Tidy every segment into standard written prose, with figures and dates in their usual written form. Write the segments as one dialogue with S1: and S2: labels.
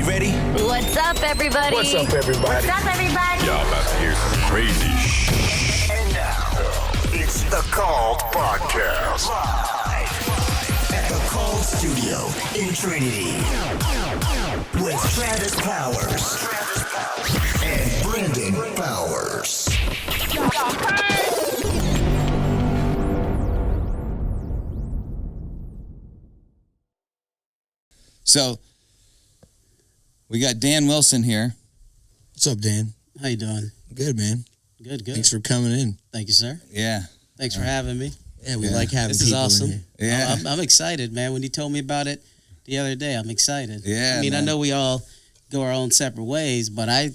S1: ready?
S2: What's up, everybody?
S3: What's up, everybody?
S2: What's up, everybody?
S1: Y'all about to hear some crazy shit.
S3: And now, it's the Called Podcast. Live at the Called Studio in Trinity. With Travis Powers. And Brendan Powers.
S4: So, we got Dan Wilson here.
S5: What's up, Dan?
S6: How you doing?
S5: Good, man.
S6: Good.
S5: Thanks for coming in.
S6: Thank you, sir.
S4: Yeah.
S6: Thanks for having me.
S5: Yeah, we like having
S6: This is
S5: people
S6: awesome.
S5: in here.
S4: Yeah.
S6: I'm excited, man. When you told me about it the other day, I'm excited.
S4: Yeah,
S6: I mean,
S4: man.
S6: I know we all go our own separate ways, but I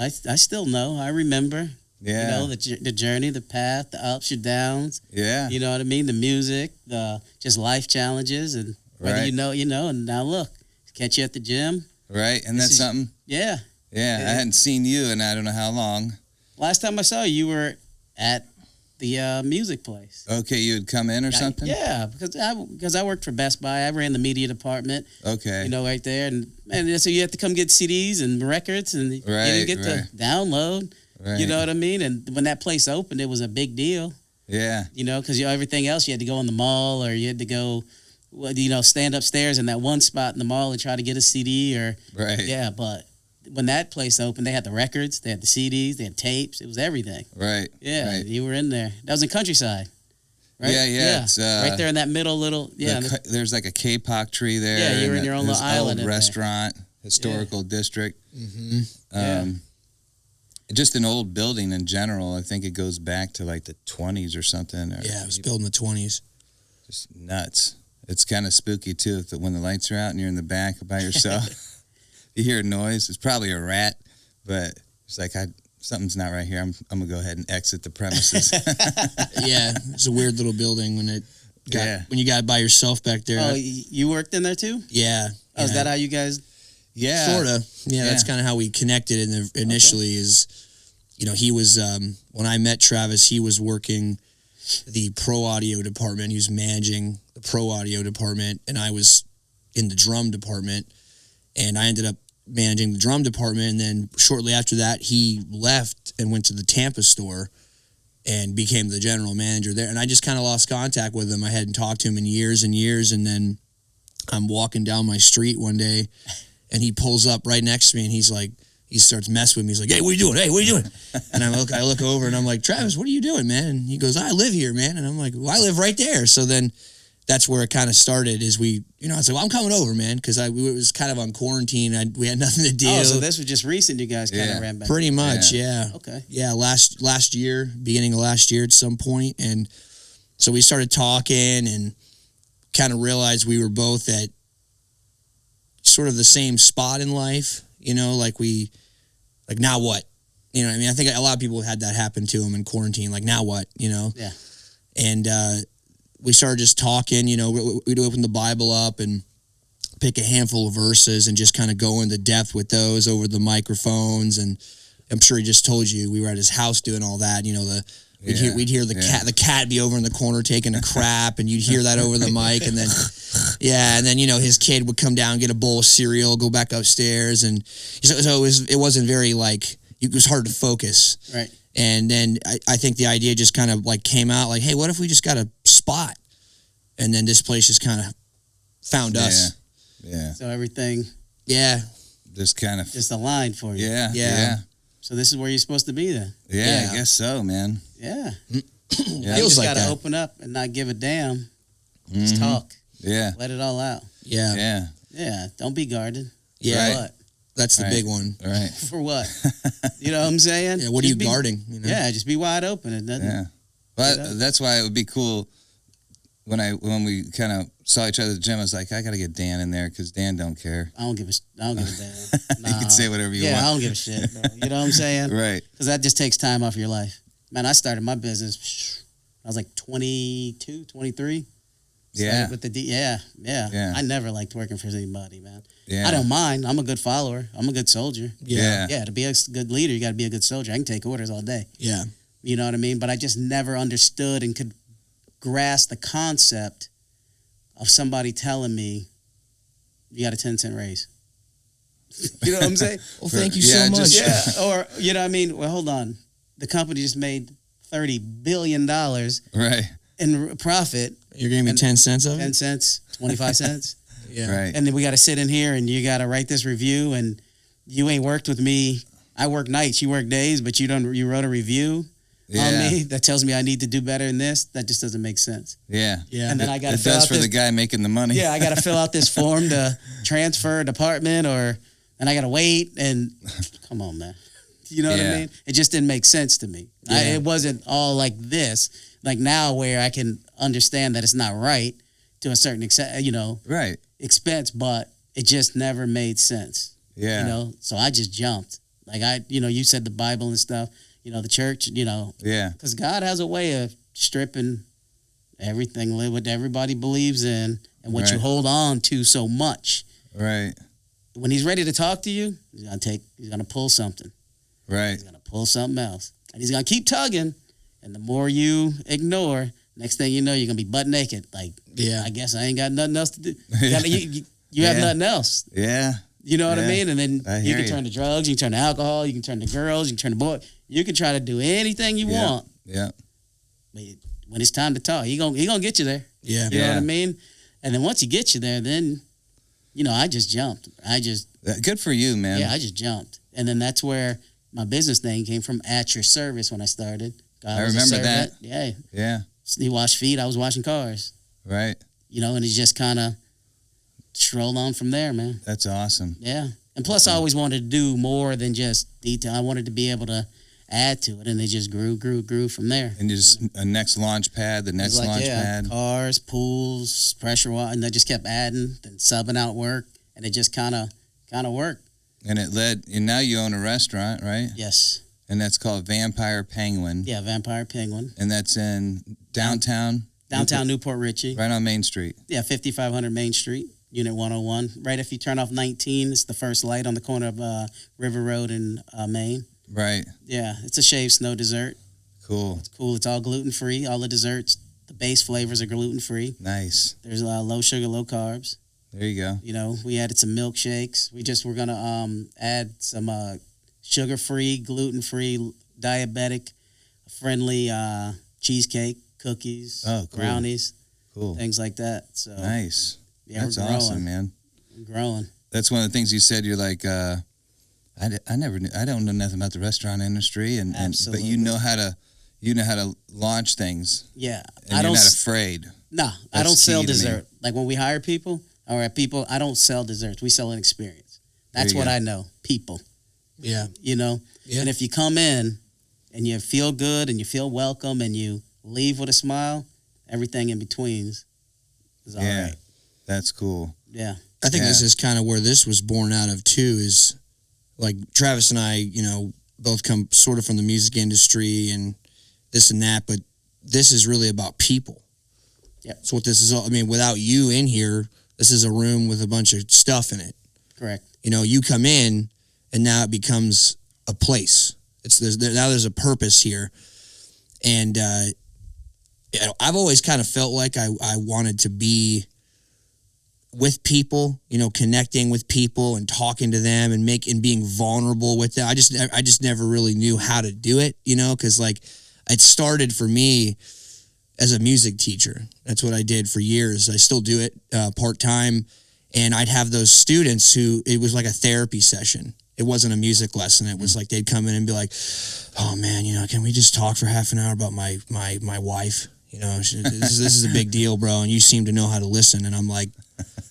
S6: still know. I remember.
S4: Yeah.
S6: You know, the journey, the path, the ups, your downs.
S4: Yeah.
S6: You know what I mean? The music, the just life challenges, and whether
S4: Right.
S6: you know. And now look, catch you at the gym.
S4: Right? And
S6: This
S4: that's
S6: is-
S4: something?
S6: Yeah.
S4: Yeah. I hadn't seen you in I don't know how long.
S6: Last time I saw you, you were at the music place.
S4: Okay, you had come in or something?
S6: Yeah, because I worked for Best Buy. I ran the media department.
S4: Okay.
S6: You know, right there, and so you have to come get CDs and records, and you didn't get to download.
S4: Right.
S6: You know what I mean? And when that place opened, it was a big deal.
S4: Yeah.
S6: You know, because everything else you had to go in the mall, or you had to go, stand upstairs in that one spot in the mall and try to get a CD, or
S4: Right.
S6: yeah. But when that place opened, they had the records, they had the CDs, they had tapes. It was everything.
S4: Right.
S6: Yeah,
S4: Right.
S6: you were in there. That was in Countryside. Right?
S4: Yeah. It's,
S6: right there in that middle little,
S4: there's like a K-pop tree there.
S6: Yeah, you were
S4: and
S6: in your own little
S4: this
S6: island
S4: old
S6: in there.
S4: restaurant, historical district.
S5: Mm-hmm.
S4: Just an old building in general. I think it goes back to like the 20s or something. Or
S5: Yeah, it was built in the 20s.
S4: Just nuts. It's kind of spooky too when the lights are out and you're in the back by yourself. You hear a noise. It's probably a rat, but it's like something's not right here. I'm gonna go ahead and exit the premises.
S5: Yeah, it's a weird little building when you got it by yourself back there.
S6: Oh, you worked in there too?
S5: Yeah.
S6: Oh, is that how you guys?
S4: Yeah.
S5: Sort of. Yeah, that's kind of how we connected initially is, he was, when I met Travis, he was working the pro audio department. He was managing the pro audio department, and I was in the drum department, and I ended up managing the drum department. And then shortly after that, he left and went to the Tampa store and became the general manager there. And I just kind of lost contact with him. I hadn't talked to him in years and years. And then I'm walking down my street one day, and he pulls up right next to me, and he starts messing with me. He's like, "Hey, what are you doing? Hey, what are you doing?" And I look over, and I'm like, "Travis, what are you doing, man?" And he goes, "I live here, man." And I'm like, "Well, I live right there." So then that's where it kind of started is I said, "Well, I'm coming over, man," because it was kind of on quarantine. We had nothing to do.
S6: Oh, so this was just recent you guys kind of ran back.
S5: Pretty much, yeah.
S6: Okay.
S5: Yeah, last year, beginning of last year at some point. And so we started talking and kind of realized we were both at sort of the same spot in life, like now what? You know what I mean? I think a lot of people had that happen to them in quarantine, like now what,
S6: Yeah.
S5: And we started just talking, we'd open the Bible up and pick a handful of verses and just kind of go into depth with those over the microphones. And I'm sure he just told you we were at his house doing all that, we'd hear the cat be over in the corner taking a crap, and you'd hear that over the mic, and then his kid would come down, get a bowl of cereal, go back upstairs, and so it wasn't very it was hard to focus.
S6: Right.
S5: And then I think the idea just kind of came out hey, what if we just got a spot? And then this place just kind of found us.
S4: Yeah.
S6: So everything
S4: Just
S6: aligned for you.
S4: Yeah.
S6: So this is where you're supposed to be then.
S4: Yeah, I guess so, man.
S6: Yeah.
S4: Yeah.
S6: You
S5: Feels
S6: just
S5: like
S6: gotta
S5: that.
S6: open up and not give a damn. Just talk.
S4: Yeah.
S6: Let it all out.
S5: Yeah.
S4: Yeah.
S6: Yeah. Don't be guarded.
S5: Yeah.
S6: For what?
S5: That's the big one.
S4: Right.
S6: For what? You know what I'm saying?
S5: Yeah, what are
S6: Just
S5: you guarding?
S6: Yeah, just be wide open. It doesn't.
S4: Yeah. But that's why it would be cool when we kind of saw each other at the gym. I was like, I got to get Dan in there because Dan don't care.
S6: I don't give a damn.
S4: You can say whatever you want.
S6: Yeah, I don't give a shit, bro. You know what I'm saying?
S4: Right.
S6: Because that just takes time off your life. Man, I started my business, I was like 22, 23.
S4: Yeah.
S6: With yeah. I never liked working for anybody, man.
S4: Yeah.
S6: I don't mind. I'm a good follower. I'm a good soldier.
S4: Yeah.
S6: Yeah, to be a good leader, you got to be a good soldier. I can take orders all day.
S5: Yeah.
S6: You know what I mean? But I just never understood and could grasp the concept of somebody telling me you got a 10-cent raise. You know what I'm saying?
S5: Well, thank you
S4: Yeah,
S5: so much.
S4: just-
S6: Yeah. Or, you know what I mean? Well, hold on. The company just made $30 billion
S4: Right.
S6: in profit.
S5: You're giving me 10 cents of
S6: 10
S5: it?
S6: cents, 25 cents.
S5: Yeah.
S4: Right.
S6: And then we got to sit in here and you got to write this review and you ain't worked with me. I work nights, you work days, but you wrote a review on me that tells me I need to do better in this. That just doesn't make sense.
S4: Yeah.
S5: Yeah.
S6: And then I got to
S4: It
S6: fill
S4: does
S6: out
S4: for
S6: this.
S4: the guy making the money.
S6: Yeah, I got to fill out this form to transfer a department and I got to wait and come on, man. You know what
S4: Yeah.
S6: I mean? It just didn't make sense to me.
S5: Yeah.
S6: It wasn't all like this, like now where I can understand that it's not right to a certain extent,
S4: Right.
S6: expense, but it just never made sense.
S4: Yeah.
S6: So I just jumped. Like you said the Bible and stuff, the church,
S4: Yeah.
S6: because God has a way of stripping everything, what everybody believes in and what you
S4: Right.
S6: hold on to so much.
S4: Right.
S6: When he's ready to talk to you, he's gonna pull something.
S4: Right.
S6: He's gonna pull something else. And he's gonna keep tugging. And the more you ignore, next thing you know, you're gonna be butt naked. Like,
S5: Yeah.
S6: I guess I ain't got nothing else to do. You have
S4: Yeah.
S6: nothing else.
S4: Yeah.
S6: You know what I
S4: Yeah.
S6: mean? And then
S4: I
S6: you
S4: hear
S6: can
S4: you.
S6: turn to drugs, you can turn to alcohol, you can turn to girls, you can turn to boys. You can try to do anything you
S4: Yeah.
S6: want.
S4: Yeah.
S6: But when it's time to talk, he gonna get you there.
S5: Yeah.
S6: You know what
S4: Yeah.
S6: I mean? And then once he gets you there, then, I just jumped.
S4: Good for you, man.
S6: I just jumped. And then that's where my business name came from, At Your Service, when I started. God
S4: I
S6: was a
S4: remember that.
S6: servant. Yeah.
S4: Yeah.
S6: He washed feet, I was washing cars.
S4: Right.
S6: And he just kind of strolled on from there, man.
S4: That's awesome.
S6: Yeah. And plus, I always wanted to do more than just detail. I wanted to be able to add to it, and they just grew from there.
S4: And just a next launch pad, the
S6: It
S4: next
S6: was
S4: launch pad.
S6: cars, pools, pressure water, and they just kept adding, then subbing out work, and it just kind of worked.
S4: And and now you own a restaurant, right?
S6: Yes.
S4: And that's called Vampire Penguin.
S6: Yeah, Vampire Penguin.
S4: And that's in downtown
S6: Newport Richey.
S4: right on Main Street.
S6: Yeah, 5500 Main Street, Unit 101. Right if you turn off 19, it's the first light on the corner of River Road and Main.
S4: Right.
S6: Yeah, it's a shaved snow dessert.
S4: Cool.
S6: It's cool. It's all gluten-free. All the desserts, the base flavors are gluten-free.
S4: Nice.
S6: There's low sugar, low carbs.
S4: There you go.
S6: We added some milkshakes. We're going to add some sugar-free, gluten-free, diabetic-friendly cheesecake, cookies,
S4: Oh, cool.
S6: brownies,
S4: Cool.
S6: things like that. So
S4: Nice.
S6: yeah,
S4: That's
S6: we're growing.
S4: awesome, man.
S6: We're growing.
S4: That's one of the things you said. You're like, I never knew. I don't know nothing about the restaurant industry, but
S6: Absolutely.
S4: you know how to launch things,
S6: Yeah,
S4: and you're not afraid.
S6: No, I
S4: That's
S6: don't sell
S4: key to me.
S6: dessert. Like when we hire people, I don't sell desserts. We sell an experience. That's
S4: There you
S6: what
S4: go.
S6: I know. People,
S5: Yeah.
S6: Yeah.
S5: Yeah.
S6: And if you come in and you feel good and you feel welcome and you leave with a smile, everything in between is all
S4: Yeah.
S6: right.
S4: That's cool.
S6: Yeah.
S5: I think
S4: Yeah.
S5: this is kind of where this was born out of too, is like Travis and I, both come sort of from the music industry and this and that, but this is really about people.
S6: Yeah.
S5: So what this is all, without you in here, this is a room with a bunch of stuff in it.
S6: Correct.
S5: You come in and now it becomes a place. Now there's a purpose here. And I've always kind of felt like I wanted to be with people, connecting with people and talking to them and being vulnerable with them. I just never really knew how to do it, because like it started for me as a music teacher. That's what I did for years. I still do it part-time. And I'd have those students who, it was like a therapy session. It wasn't a music lesson. It was like they'd come in and be like, "Oh man, can we just talk for half an hour about my wife? This is a big deal, bro. And you seem to know how to listen." And I'm like,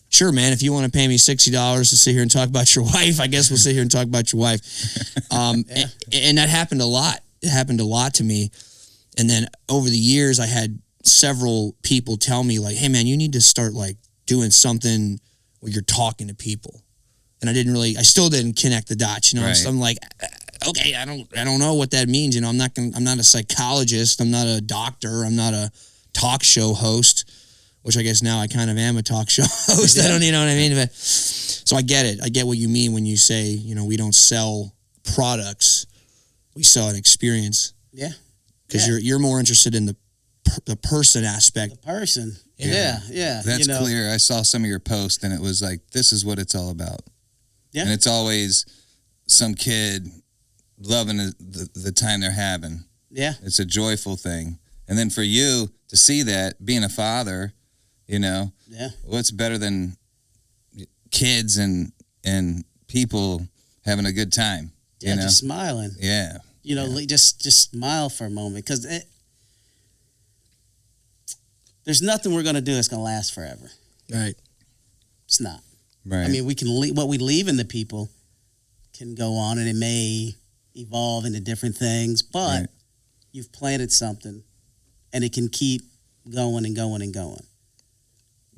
S5: "Sure, man. If you want to pay me $60 to sit here and talk about your wife, I guess we'll sit here and talk about your wife." And that happened a lot. It happened a lot to me. And then over the years, I had several people tell me like, "Hey, man, you need to start like doing something where you're talking to people." And I still didn't connect the dots.
S4: Right.
S5: I'm like, okay, I don't know what that means. I'm not a psychologist. I'm not a doctor. I'm not a talk show host, which I guess now I kind of am a talk show host.
S6: Yeah.
S5: I don't, you know what I mean? But, so I get it. I get what you mean when you say, we don't sell products, we sell an experience.
S6: Yeah.
S5: Because you're more interested in the person aspect.
S6: The person.
S5: Yeah.
S6: Yeah.
S4: That's clear. I saw some of your posts, and it was like, this is what it's all about.
S6: Yeah.
S4: And it's always some kid loving the time they're having.
S6: Yeah.
S4: It's a joyful thing. And then for you to see that, being a father,
S6: Yeah.
S4: what's better than kids and people having a good time?
S6: Yeah, just smiling.
S4: Yeah.
S6: Just smile for a moment, because there's nothing we're going to do that's going to last forever.
S5: Right.
S6: It's not.
S4: Right.
S6: I mean, we can what we leave in the people can go on, and it may evolve into different things, but
S4: Right.
S6: you've planted something, and it can keep going and going and going.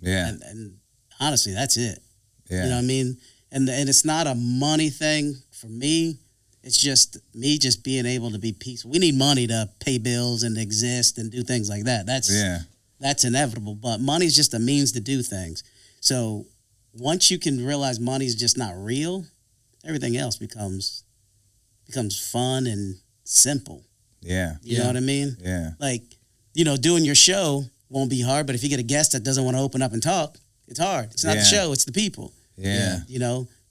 S4: Yeah.
S6: And honestly, that's it.
S4: Yeah.
S6: You know what I mean? And it's not a money thing for me. It's just me just being able to be peaceful. We need money to pay bills and exist and do things like that. That's inevitable. But money's just a means to do things. So once you can realize money's just not real, everything else becomes fun and simple.
S4: Yeah.
S6: You know what I mean?
S4: Yeah.
S6: Like, doing your show won't be hard, but if you get a guest that doesn't want to open up and talk, it's hard. It's not the show, it's the people.
S4: Yeah.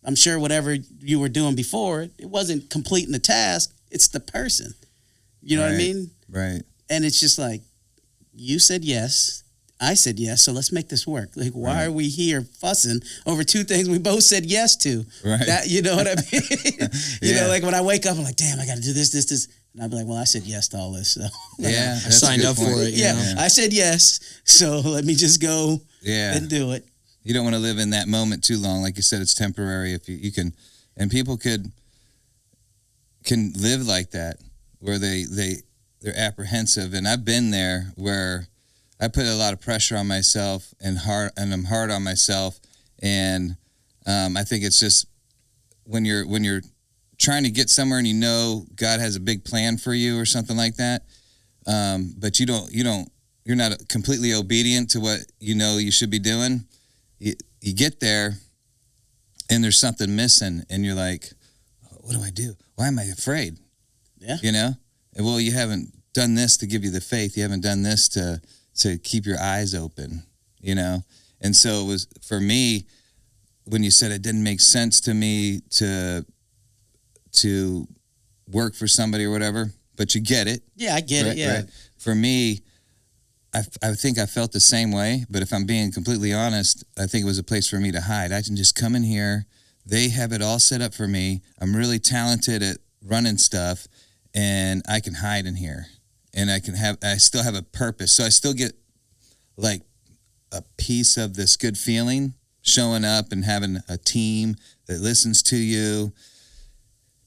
S6: I'm sure whatever you were doing before, it wasn't completing the task. It's the person. You know what I mean?
S4: Right.
S6: And it's just like, you said yes, I said yes, so let's make this work. Like, why are we here fussing over two things we both said yes to?
S4: Right.
S6: That, you know what I mean? You know, like when I wake up, I'm like, damn, I got to do this. And I'll be like, well, I said yes to all this. So
S4: Yeah.
S5: I signed up for it.
S6: yeah, I said yes. So let me just go and do it.
S4: You don't want to live in that moment too long. Like you said, it's temporary. If you can, and people can live like that, where they're apprehensive. And I've been there where I put a lot of pressure on myself and I'm hard on myself. And I think it's just when you're trying to get somewhere and God has a big plan for you or something like that, but you're not completely obedient to what you should be doing. You get there and there's something missing and you're like, what do I do? Why am I afraid?
S6: Yeah.
S4: And well, you haven't done this to give you the faith. You haven't done this to keep your eyes open, And so it was, for me, when you said it didn't make sense to me to work for somebody or whatever, but you get it.
S6: Yeah, I get it. Yeah.
S4: Right? For me, I think I felt the same way, but if I'm being completely honest, I think it was a place for me to hide. I can just come in here. They have it all set up for me. I'm really talented at running stuff, and I can hide in here. And I still have a purpose. So I still get like a piece of this good feeling, showing up and having a team that listens to you.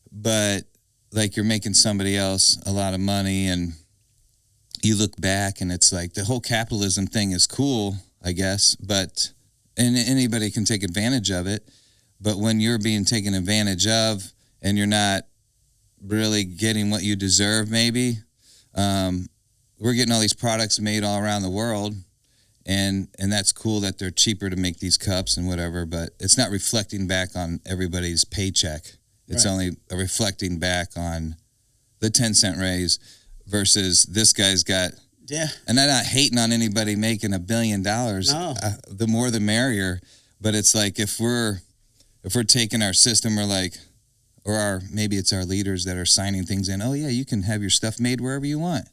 S4: But like you're making somebody else a lot of money, and you look back and it's like the whole capitalism thing is cool, I guess, and anybody can take advantage of it. But when you're being taken advantage of and you're not really getting what you deserve, maybe, we're getting all these products made all around the world, and that's cool that they're cheaper to make these cups and whatever, but it's not reflecting back on everybody's paycheck. It's only reflecting back on the 10-cent raise versus this guy's got.
S6: Yeah.
S4: And I'm not hating on anybody making $1 billion.
S6: No.
S4: The more the merrier. But it's like if we're taking our system, maybe it's our leaders that are signing things in. Oh yeah, you can have your stuff made wherever you want,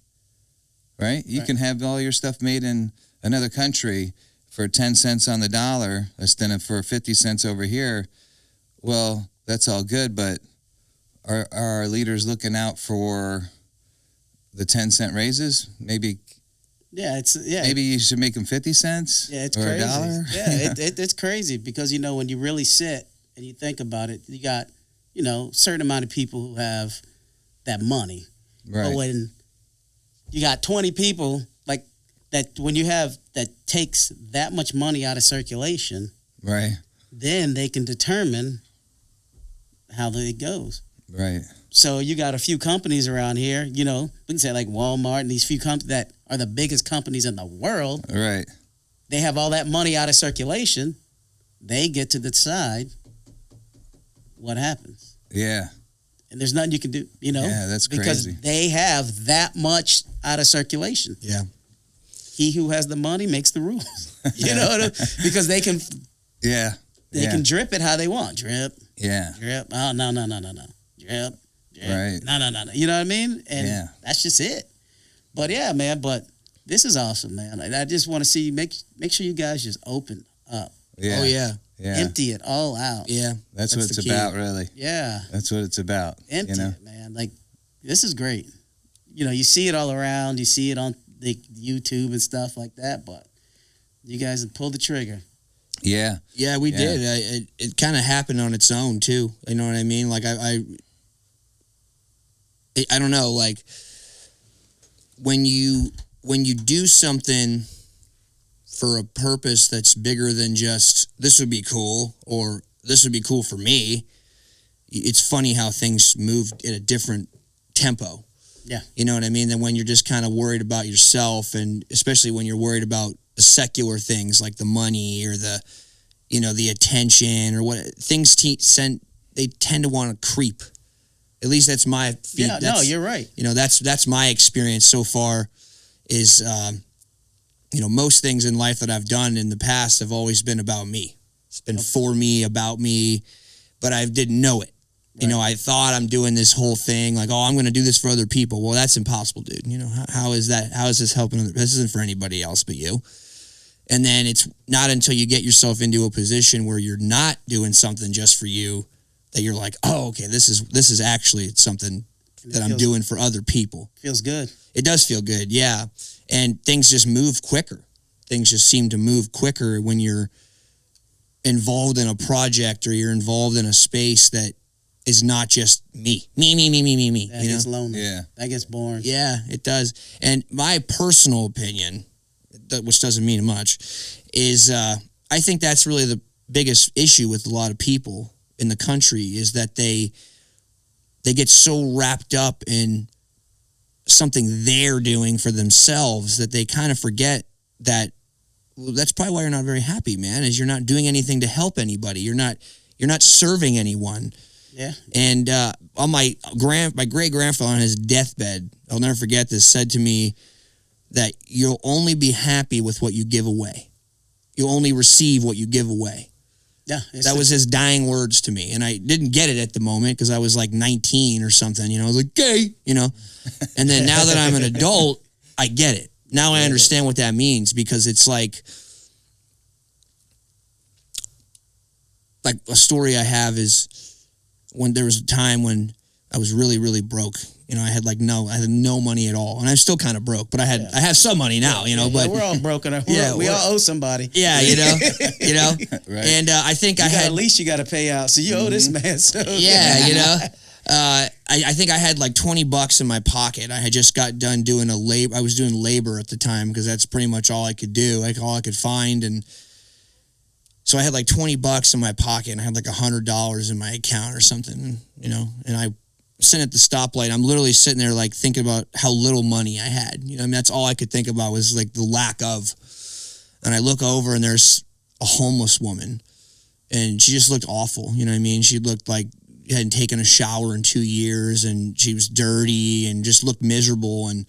S4: right? You can have all your stuff made in another country for 10 cents on the dollar instead of for 50 cents over here. Well, that's all good, but are our leaders looking out for the 10-cent raises? Maybe.
S6: Yeah,
S4: Maybe you should make them 50 cents.
S6: Yeah, it's
S4: or
S6: crazy.
S4: $1.
S6: Yeah, it's crazy because when you really sit and you think about it, you got a certain amount of people who have that money.
S4: Right.
S6: But when you got 20 people like that, when you have that takes that much money out of circulation,
S4: right,
S6: then they can determine how it goes.
S4: Right.
S6: So you got a few companies around here, we can say like Walmart and these few companies that are the biggest companies in the world.
S4: Right.
S6: They have all that money out of circulation. They get to decide what happens.
S4: Yeah.
S6: And there's nothing you can do,
S4: Yeah, that's crazy.
S6: Because they have that much out of circulation.
S5: Yeah.
S6: He who has the money makes the rules. You know what I mean? Because they can
S4: Yeah.
S6: they can drip it how they want. Drip.
S4: Yeah.
S6: Drip. Oh, no. Drip.
S4: Right.
S6: No. You know what I mean? And
S4: Yeah.
S6: that's just it. But yeah, man, this is awesome, man. I just want to see, make sure you guys just open up.
S4: Yeah.
S5: Oh yeah.
S4: Yeah.
S6: Empty it all out.
S5: Yeah.
S4: That's what it's
S5: the key.
S4: about, really.
S6: Yeah.
S4: That's what it's about.
S6: Empty
S4: you know?
S6: it, man. Like, this is great. You know, you see it all around. You see it on the YouTube and stuff like that, but you guys have pulled the trigger.
S4: Yeah.
S5: Yeah, we did. It kind of happened on its own too. You know what I mean? Like I don't know. Like when you do something for a purpose that's bigger than just this would be cool or this would be cool for me. It's funny how things move at a different tempo.
S6: Yeah.
S5: You know what I mean? Than when you're just kind of worried about yourself, and especially when you're worried about the secular things like the money or the, you know, the attention or what things they tend to want to creep. At least that's my feedback.
S6: Yeah, no, you're right.
S5: You know, that's my experience so far is, you know, most things in life that I've done in the past have always been about me. It's been for me, about me, but I didn't know it. You know, I thought I'm doing this whole thing like, oh, I'm going to do this for other people. Well, that's impossible, dude. You know, how is that? How is this helping? This isn't for anybody else but you. And then it's not until you get yourself into a position where you're not doing something just for you that you're like, oh, okay, this is actually something that I'm doing for other people.
S6: Feels good.
S5: It does feel good, yeah. And things just move quicker. Things just seem to move quicker when you're involved in a project or you're involved in a space that is not just me. Me.
S6: That gets lonely.
S4: Yeah.
S6: That gets boring.
S5: Yeah, it does. And my personal opinion, which doesn't mean much, is I think that's really the biggest issue with a lot of people in the country is that they get so wrapped up in something they're doing for themselves that they kind of forget that that's probably why you're not very happy, man, is you're not doing anything to help anybody. You're not serving anyone.
S6: Yeah.
S5: And on my great grandfather on his deathbed, I'll never forget this, said to me that you'll only be happy with what you give away. You'll only receive what you give away.
S6: Yeah.
S5: That was his dying words to me. And I didn't get it at the moment because I was like 19 or something, you know, I was like, gay, you know. And then now that I'm an adult, I get it. Now I understand what that means because it's like a story I have is when there was a time when I was really, really broke. You know, I had no money at all, and I'm still kind of broke, but I have some money now. You know, but
S6: we're all broken. We all owe somebody.
S5: Yeah, you know,
S4: Right.
S5: And I think
S6: at least you got to pay out, so you owe this man. So
S5: yeah, you know. I think I had like $20 in my pocket. I had just got done doing I was doing labor at the time because that's pretty much all I could do, like all I could find, and so I had like $20 in my pocket, and I had like $100 in my account or something, you know. And I sitting at the stoplight. I'm literally sitting there like thinking about how little money I had. You know, I mean, that's all I could think about was like the lack of. And I look over, and there's a homeless woman, and she just looked awful. You know what I mean? She looked like hadn't taken a shower in 2 years, and she was dirty and just looked miserable. And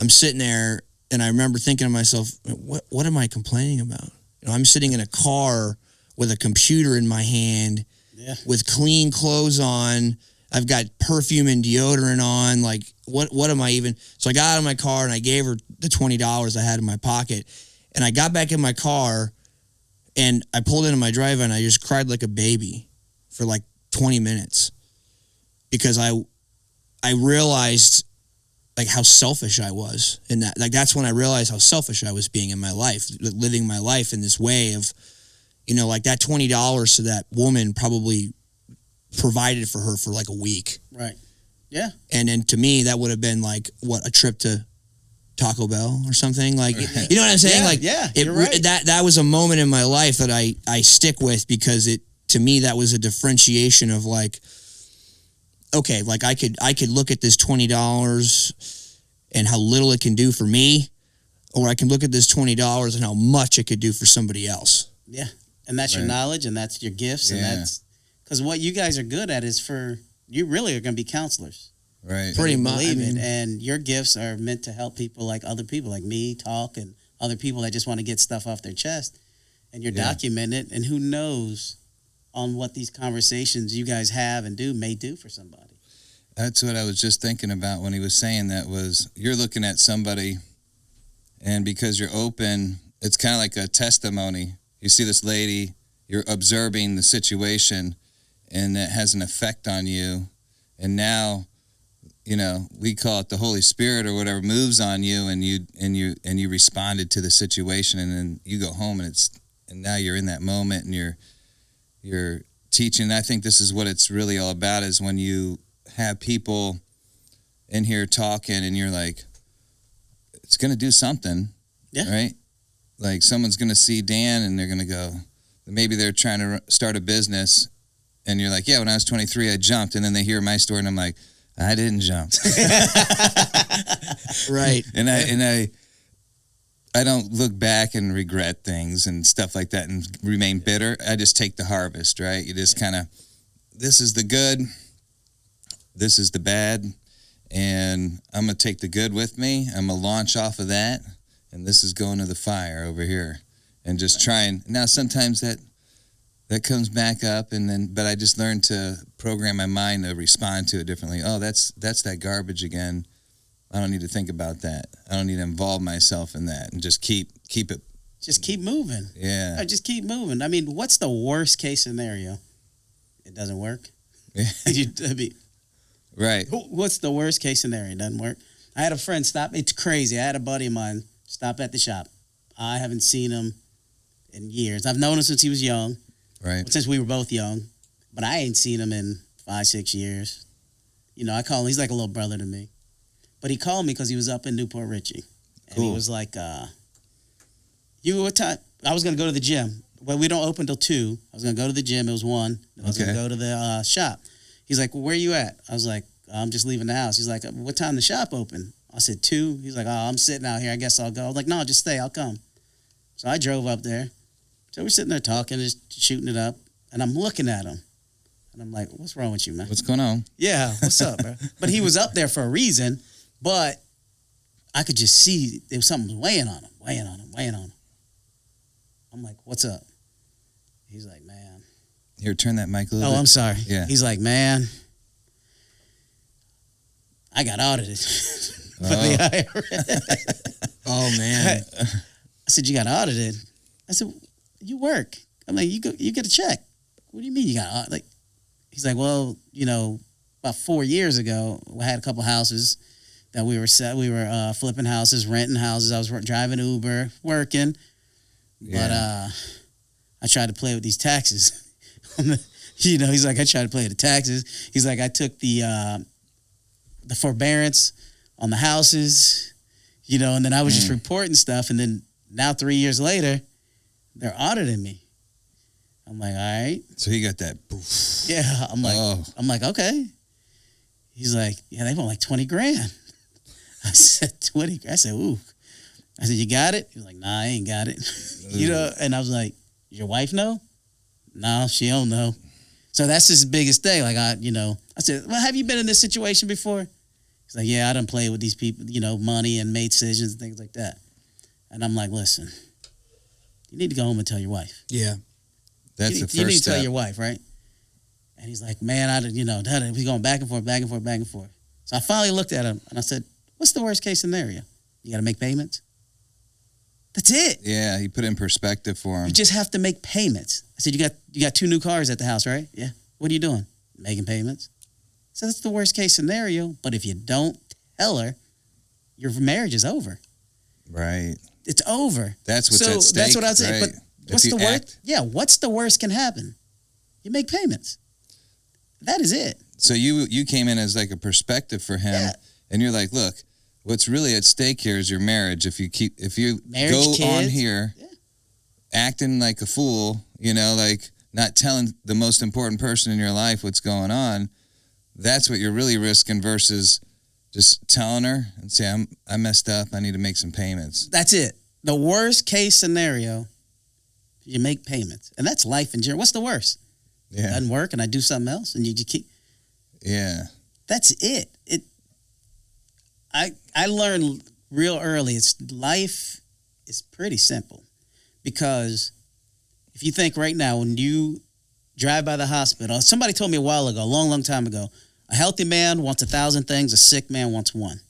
S5: I'm sitting there, and I remember thinking to myself, what am I complaining about? You know, I'm sitting in a car with a computer in my hand, with clean clothes on. I've got perfume and deodorant on. Like, what am I even? So I got out of my car, and I gave her the $20 I had in my pocket. And I got back in my car, and I pulled into my driveway, and I just cried like a baby for like 20 minutes because I realized like how selfish I was in that. Like, that's when I realized how selfish I was being in my life, living my life in this way of, you know, like that $20 to that woman probably provided for her for like a week.
S6: Right. Yeah.
S5: And then to me, that would have been like a trip to Taco Bell or something. Like, you know what I'm saying?
S6: You're right.
S5: That was a moment in my life that I stick with because to me, that was a differentiation of like, okay, like I could look at this $20 and how little it can do for me, or I can look at this $20 and how much it could do for somebody else.
S6: Yeah. And that's your knowledge, and that's your gifts, and that's because what you guys are good at is you really are going to be counselors.
S4: Right.
S5: Pretty much.
S6: Believe it. And your gifts are meant to help people like other people, like me, talk, and other people that just want to get stuff off their chest. And you're documenting it, and who knows on what these conversations you guys have and may do for somebody.
S4: That's what I was just thinking about when he was saying that. Was you're looking at somebody, and because you're open, it's kind of like a testimony. You see this lady, you're observing the situation, and it has an effect on you. And now, we call it the Holy Spirit or whatever moves on you, and you responded to the situation, and then you go home, and now you're in that moment, and you're teaching. I think this is what it's really all about, is when you have people in here talking and you're like, it's going to do something, right? Like someone's going to see Dan and they're going to go, maybe they're trying to start a business and you're like, yeah, when I was 23, I jumped. And then they hear my story and I'm like, I didn't jump.
S5: Right.
S4: And I don't look back and regret things and stuff like that and remain bitter. I just take the harvest, right? You just kind of, this is the good, this is the bad, and I'm going to take the good with me. I'm going to launch off of that, and this is going to the fire over here. And just trying. Now, sometimes that comes back up, but I just learned to program my mind to respond to it differently. Oh, that's that garbage again. I don't need to think about that. I don't need to involve myself in that, and just keep it.
S6: Just keep moving.
S4: Yeah.
S6: Just keep moving. I mean, what's the worst case scenario? It doesn't work.
S4: Right.
S6: What's the worst case scenario? It doesn't work. I had a friend stop. It's crazy. I had a buddy of mine stop at the shop. I haven't seen him in years. I've known him since he was young.
S4: Right.
S6: Since we were both young. But I ain't seen him in 5-6 years. I call him. He's like a little brother to me. But he called me because he was up in Newport Richey. And
S4: cool.
S6: He was like, what time? I was going to go to the gym. Well, we don't open till 2. I was going to go to the gym. It was 1. I was going to go to the shop. He's like, well, where are you at? I was like, I'm just leaving the house. He's like, what time the shop open? I said 2. He's like, oh, I'm sitting out here. I guess I'll go. I was like, no, just stay. I'll come. So I drove up there. So we're sitting there talking, just shooting it up. And I'm looking at him. And I'm like, what's wrong with you, man?
S4: What's going on?
S6: Yeah, what's up, bro? But he was up there for a reason. But I could just see there was something weighing on him. I'm like, what's up? He's like, man.
S4: Here, turn that mic a little bit.
S6: Oh, I'm sorry.
S4: Yeah.
S6: He's like, man, I got audited. For the IRS.
S5: Oh, man.
S6: I said, you got audited? I said, you work. I'm like, you get a check. What do you mean you got audited? He's like, well, about 4 years ago, we had a couple houses that we were flipping houses, renting houses. I was driving Uber, working. Yeah. But I tried to play with these taxes. He's like, I tried to play with the taxes. He's like, I took the forbearance on the houses, and then I was just reporting stuff. And then now 3 years later, they're auditing me. I'm like, all right.
S4: So he got that. Poof.
S6: Yeah. I'm like, okay. He's like, yeah, they want like 20 grand. I said, 20. I said, ooh. I said, you got it? He was like, nah, I ain't got it. And I was like, your wife know? No, she don't know. So that's his biggest thing. Like, I said, well, have you been in this situation before? He's like, yeah, I done played with these people, money and made decisions and things like that. And I'm like, listen, you need to go home and tell your wife.
S5: Yeah.
S4: That's the first
S6: You need to
S4: step.
S6: tell your wife, right? And he's like, man, he's going back and forth. So I finally looked at him and I said, what's the worst case scenario? You got to make payments? That's it.
S4: Yeah, he put it in perspective for him.
S6: You just have to make payments. I said, you got 2 new cars at the house, right? Yeah. What are you doing? Making payments. So that's the worst case scenario. But if you don't tell her, your marriage is over.
S4: Right.
S6: It's over.
S4: That's what's at stake.
S6: That's what I was saying.
S4: Right.
S6: But what's the worst? Yeah, what's the worst can happen? You make payments. That is it.
S4: So you came in as like a perspective for him, and you're like, look, what's really at stake here is your marriage. If you
S6: marriage,
S4: go
S6: kids,
S4: on here acting like a fool, like not telling the most important person in your life what's going on, that's what you're really risking versus just telling her and say, I messed up. I need to make some payments.
S6: That's it. The worst case scenario, you make payments. And that's life in general. What's the worst?
S4: Yeah.
S6: It doesn't work and I do something else and you keep.
S4: Yeah.
S6: That's it. I learned real early. Life is pretty simple because if you think right now, when you drive by the hospital. Somebody told me a while ago, a long, long time ago, a healthy man wants 1,000 things, a sick man wants one.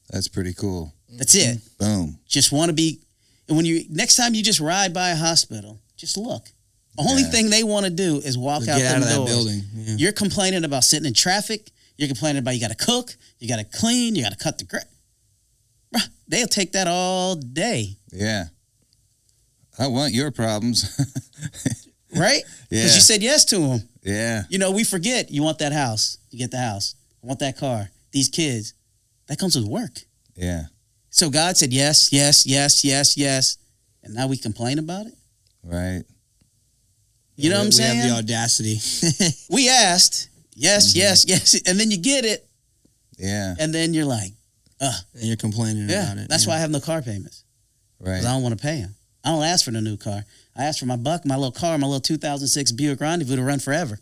S4: That's pretty cool.
S6: That's it.
S4: Boom.
S6: Just want to be, and when you, next time you just ride by a hospital, just look. The only thing they want to do is walk out
S5: Get out
S6: them
S5: of that
S6: doors.
S5: building. Yeah.
S6: You're complaining about sitting in traffic. You're complaining about you got to cook, you got to clean, you got to cut the grass. They'll take that all day.
S4: Yeah. I want your problems.
S6: Right?
S4: Yeah.
S6: Because you said yes to them.
S4: Yeah.
S6: You know, we forget you want that house. You get the house. I want that car. These kids. That comes with work.
S4: Yeah.
S6: So God said yes, yes, yes, yes, yes. And now we complain about it?
S4: Right.
S6: You know what I'm saying?
S5: We have the audacity.
S6: We asked, yes, yes, yes. And then you get it.
S4: Yeah.
S6: And then you're like,
S5: And you're complaining about it.
S6: That's why I have no car payments.
S4: Right.
S6: Because I don't want to pay them. I don't ask for the new car. I asked for my little car, my little 2006 Buick Rendezvous to run forever.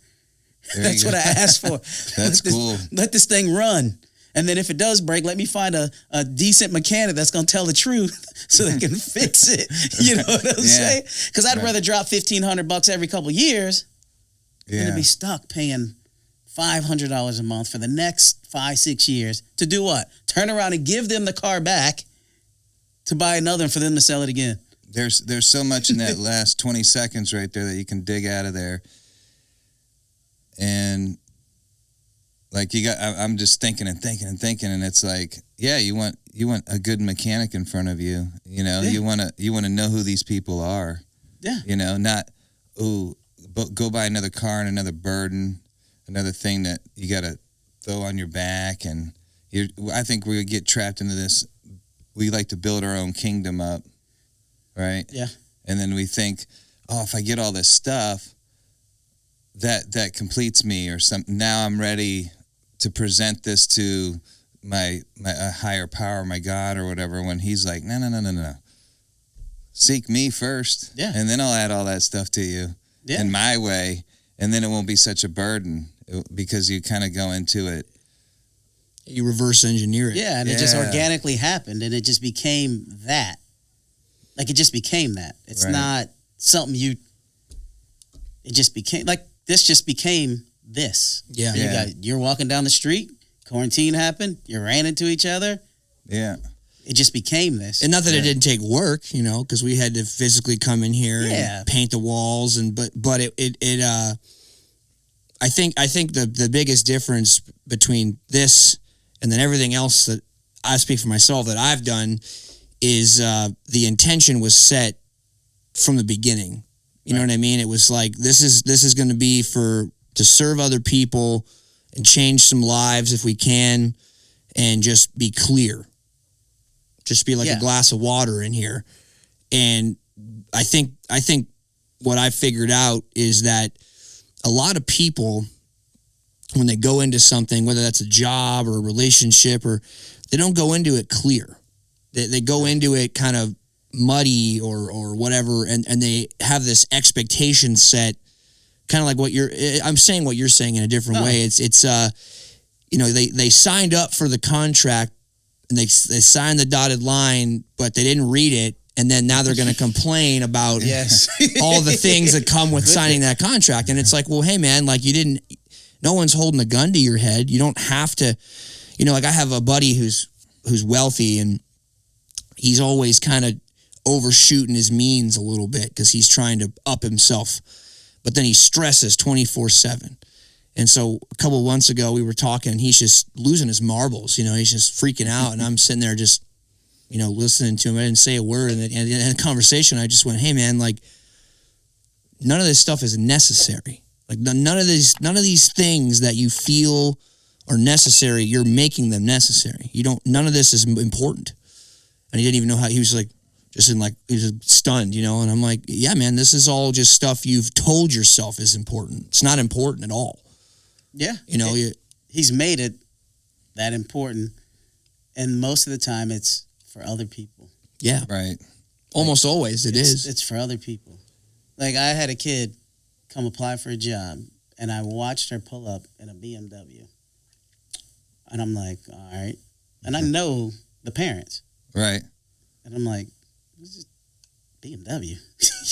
S6: That's what I asked for.
S4: That's cool.
S6: Let this thing run. And then if it does break, let me find a decent mechanic that's going to tell the truth so they can fix it. You know what I'm saying? Because I'd rather drop $1,500 every couple of years than to be stuck paying $500 a month for the next 5-6 years to do what? Turn around and give them the car back to buy another and for them to sell it again.
S4: There's so much in that last 20 seconds right there that you can dig out of there. And like I'm just thinking and it's like, yeah, you want a good mechanic in front of you. You know, you want to know who these people are.
S6: Yeah.
S4: You know, not go buy another car and another burden, another thing that you got to throw on your back. And I think we get trapped into this. We like to build our own kingdom up, right?
S6: Yeah.
S4: And then we think, oh, if I get all this stuff, that completes me or something. Now I'm ready to present this to my higher power, my God or whatever, when he's like, no. Seek me first.
S6: Yeah.
S4: And then I'll add all that stuff to you in my way. And then it won't be such a burden because you kind of go into it.
S5: You reverse engineer it.
S6: Yeah, and it just organically happened, and it just became that. Like, it just became that. It's not something it just became, like, this just became this.
S5: Yeah.
S6: You're walking down the street, quarantine happened, you ran into each other.
S4: Yeah.
S6: It just became this.
S5: And not that it didn't take work, you know, because we had to physically come in here and paint the walls, but I think the biggest difference between this and then everything else that I speak for myself that I've done is the intention was set from the beginning. You know what I mean? It was like this is going to be to serve other people and change some lives if we can, and just be clear. Just be like a glass of water in here. And I think what I figured out is that a lot of people, when they go into something, whether that's a job or a relationship, or they don't go into it clear. They go into it kind of muddy or whatever, and they have this expectation set, kind of like I'm saying what you're saying in a different way. It's you know, they signed up for the contract and they signed the dotted line, but they didn't read it. And then now they're going to complain about all the things that come with signing that contract. And it's like, well, hey man, like no one's holding a gun to your head. You don't have to, you know, like I have a buddy who's wealthy and he's always kind of overshooting his means a little bit because he's trying to up himself. But then he stresses 24/7. And so a couple of months ago we were talking and he's just losing his marbles, you know, he's just freaking out. And I'm sitting there just, you know, listening to him. I didn't say a word. And in the conversation, I just went, hey man, like none of this stuff is necessary. Like none of these things that you feel are necessary, you're making them necessary. None of this is important. And he didn't even know how, he was like, he was stunned, you know? And I'm like, yeah, man, this is all just stuff you've told yourself is important. It's not important at all.
S6: Yeah.
S5: You know,
S6: he's made it that important. And most of the time it's for other people.
S5: Yeah.
S4: Right.
S5: Almost always it is.
S6: It's for other people. Like I had a kid come apply for a job and I watched her pull up in a BMW. And I'm like, all right. And I know the parents.
S4: Right.
S6: And I'm like, this is BMW.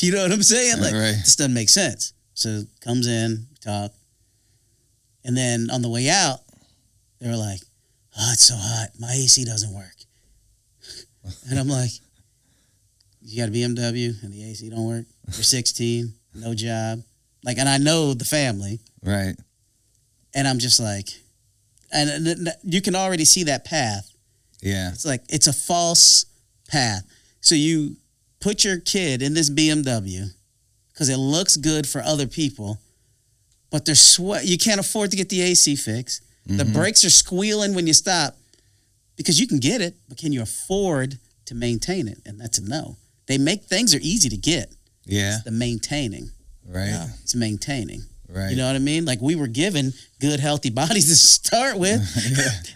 S6: You know what I'm saying? Like, this doesn't make sense. So comes in, talk. And then on the way out, they were like, oh, it's so hot. My AC doesn't work. And I'm like, you got a BMW and the AC don't work? You're 16, no job. Like, and I know the family.
S4: Right.
S6: And I'm just like, and you can already see that path.
S4: Yeah.
S6: It's like, it's a false path. So you put your kid in this BMW because it looks good for other people, but they're you can't afford to get the AC fixed. The brakes are squealing when you stop because you can get it, but can you afford to maintain it? And that's a no. They make things are easy to get.
S4: Yeah.
S6: It's the maintaining.
S4: Right.
S6: Yeah. It's maintaining.
S4: Right.
S6: You know what I mean? Like, we were given good, healthy bodies to start with.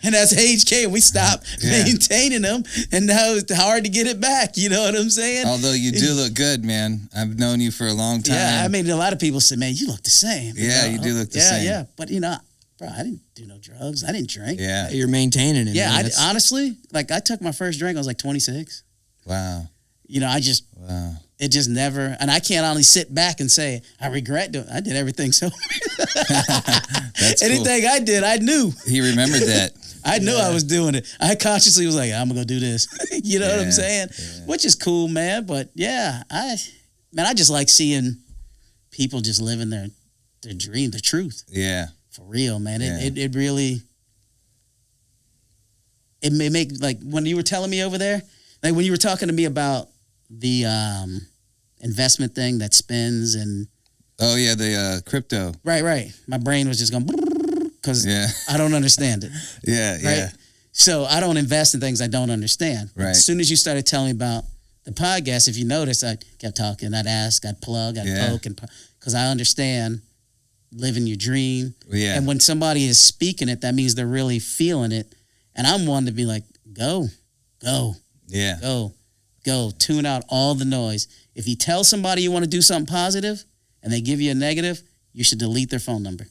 S6: And as age came, we stopped maintaining them. And now it's hard to get it back. You know what I'm saying?
S4: Although you do look good, man. I've known you for a long time.
S6: Yeah, I mean, a lot of people say, man, you look the same.
S4: Yeah, you do look the same.
S6: Yeah, but, you know, bro, I didn't do no drugs. I didn't drink.
S4: Yeah.
S5: You're maintaining it.
S6: Yeah,
S5: man.
S6: honestly, like, I took my first drink, I was like 26.
S4: Wow.
S6: You know, it just never, and I can't only sit back and say, I regret doing, I did everything so.
S4: That's
S6: Anything
S4: cool.
S6: I did, I knew.
S4: He remembered that.
S6: I knew I was doing it. I consciously was like, I'm going to go do this. You know what I'm saying?
S4: Yeah.
S6: Which is cool, man. But yeah, I just like seeing people just living their dream, the truth.
S4: Yeah.
S6: For real, man.
S4: Yeah.
S6: It really, it may make, like, when you were telling me over there, like when you were talking to me about the investment thing that spins and.
S4: Oh, yeah, the crypto.
S6: Right. My brain was just going, because I don't understand it.
S4: Yeah,
S6: Right?
S4: yeah.
S6: So I don't invest in things I don't understand.
S4: Right.
S6: As soon as you started telling me about the podcast, if you notice, I kept talking. I'd ask, I'd plug, I'd poke, because I understand living your dream.
S4: Yeah.
S6: And when somebody is speaking it, that means they're really feeling it. And I'm one to be like, go.
S4: Yeah.
S6: Go. Tune out all the noise. If you tell somebody you want to do something positive and they give you a negative, you should delete their phone number.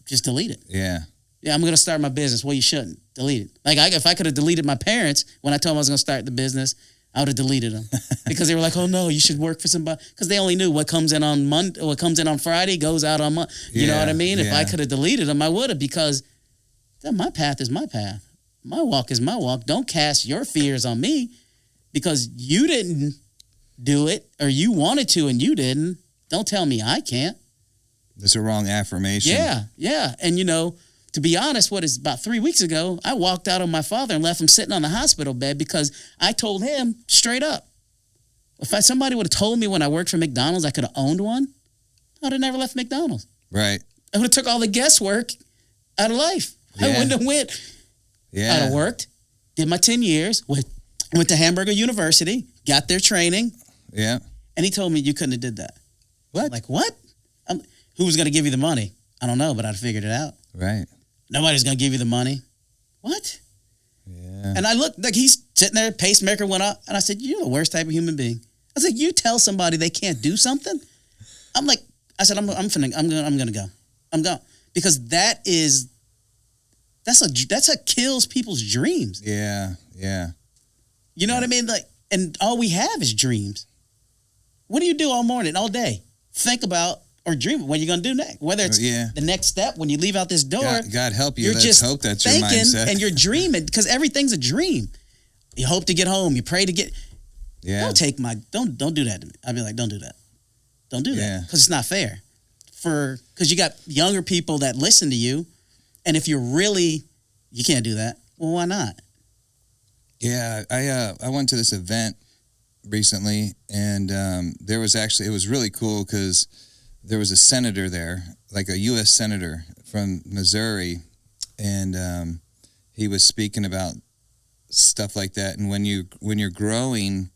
S6: Just delete it.
S4: Yeah.
S6: Yeah, I'm going to start my business. Well, you shouldn't. Delete it. Like, if I could have deleted my parents when I told them I was going to start the business, I would have deleted them. Because they were like, oh, no, you should work for somebody. Because they only knew what comes in on Monday, what comes in on Friday goes out on Monday. You know what I mean? If I could have deleted them, I would have, because my path is my path. My walk is my walk. Don't cast your fears on me because you didn't do it, or you wanted to and you didn't. Don't tell me I can't.
S4: That's a wrong affirmation.
S6: Yeah. And, you know, to be honest, about 3 weeks ago, I walked out on my father and left him sitting on the hospital bed because I told him straight up, if somebody would have told me when I worked for McDonald's I could have owned one, I would have never left McDonald's.
S4: Right.
S6: I would have took all the guesswork out of life. I wouldn't have went.
S4: Yeah.
S6: I'd have worked, did my 10 years, went to Hamburger University, got their training.
S4: Yeah.
S6: And he told me you couldn't have did that.
S4: What?
S6: I'm like, what? Who was going to give you the money? I don't know, but I'd figured it out.
S4: Right.
S6: Nobody's going to give you the money. What?
S4: Yeah.
S6: And I looked, like, he's sitting there, pacemaker went up, and I said, you're the worst type of human being. I was like, you tell somebody they can't do something? I'm like, I said, I'm going to go. I'm going. Because that's what kills people's dreams.
S4: Yeah.
S6: You know what I mean? Like, and all we have is dreams. What do you do all morning, all day? Think about or dream what you're going to do next. Whether it's the next step when you leave out this door.
S4: God help you.
S6: You're
S4: Let's
S6: just
S4: hope that's your
S6: thinking
S4: mindset.
S6: and you're dreaming, because everything's a dream. You hope to get home. You pray to get.
S4: Yeah.
S6: Don't do that to me. I'd be like, don't do that. Don't do that, because it's not fair. Because you got younger people that listen to you, and if you can't do that. Well, why not?
S4: Yeah, I went to this event recently, and it was really cool because there was a senator there, like a U.S. senator from Missouri, and he was speaking about stuff like that. And when you're growing,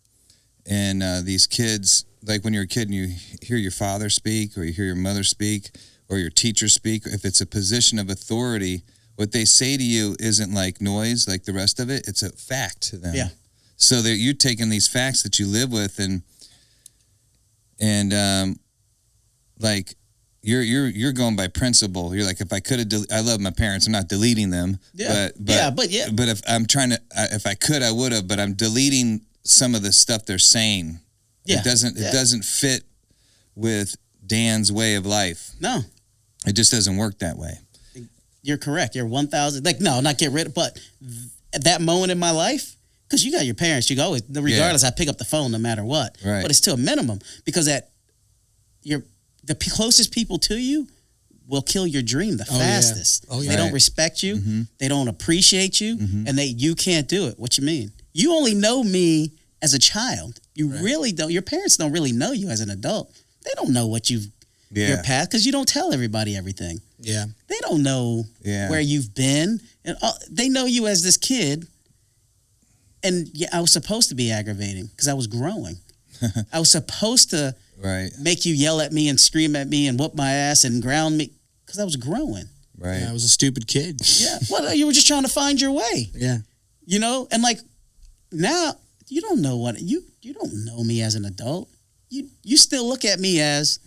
S4: and these kids, like when you're a kid and you hear your father speak, or you hear your mother speak, or your teacher speak, if it's a position of authority, what they say to you isn't like noise, like the rest of it. It's a fact to them.
S6: Yeah.
S4: So you're taking these facts that you live with, and like you're going by principle. You're like, if I could have, I love my parents. I'm not deleting them.
S6: Yeah.
S4: But if I'm trying to, if I could, I would have. But I'm deleting some of the stuff they're saying.
S6: Yeah.
S4: It doesn't fit with Dan's way of life.
S6: No,
S4: It just doesn't work that way.
S6: you're correct. You're 1,000. Like, no, not get rid of, but at that moment in my life, because you got your parents, you go always, regardless, I pick up the phone no matter what.
S4: Right.
S6: But it's to a minimum because the closest people to you will kill your dream the fastest.
S5: Oh, yeah.
S6: They don't
S4: Right.
S6: respect you.
S4: Mm-hmm.
S6: They don't appreciate you, and you can't do it. What you mean? You only know me as a child. You really don't. Your parents don't really know you as an adult. They don't know what your path, because you don't tell everybody everything.
S5: Yeah.
S6: They don't know where you've been, and they know you as this kid. And yeah, I was supposed to be aggravating because I was growing. I was supposed to make you yell at me and scream at me and whoop my ass and ground me because I was growing.
S4: Right.
S5: Yeah, I was a stupid kid.
S6: Yeah. Well, you were just trying to find your way.
S5: Yeah.
S6: You know, and like now you don't know what you don't know me as an adult. You still look at me as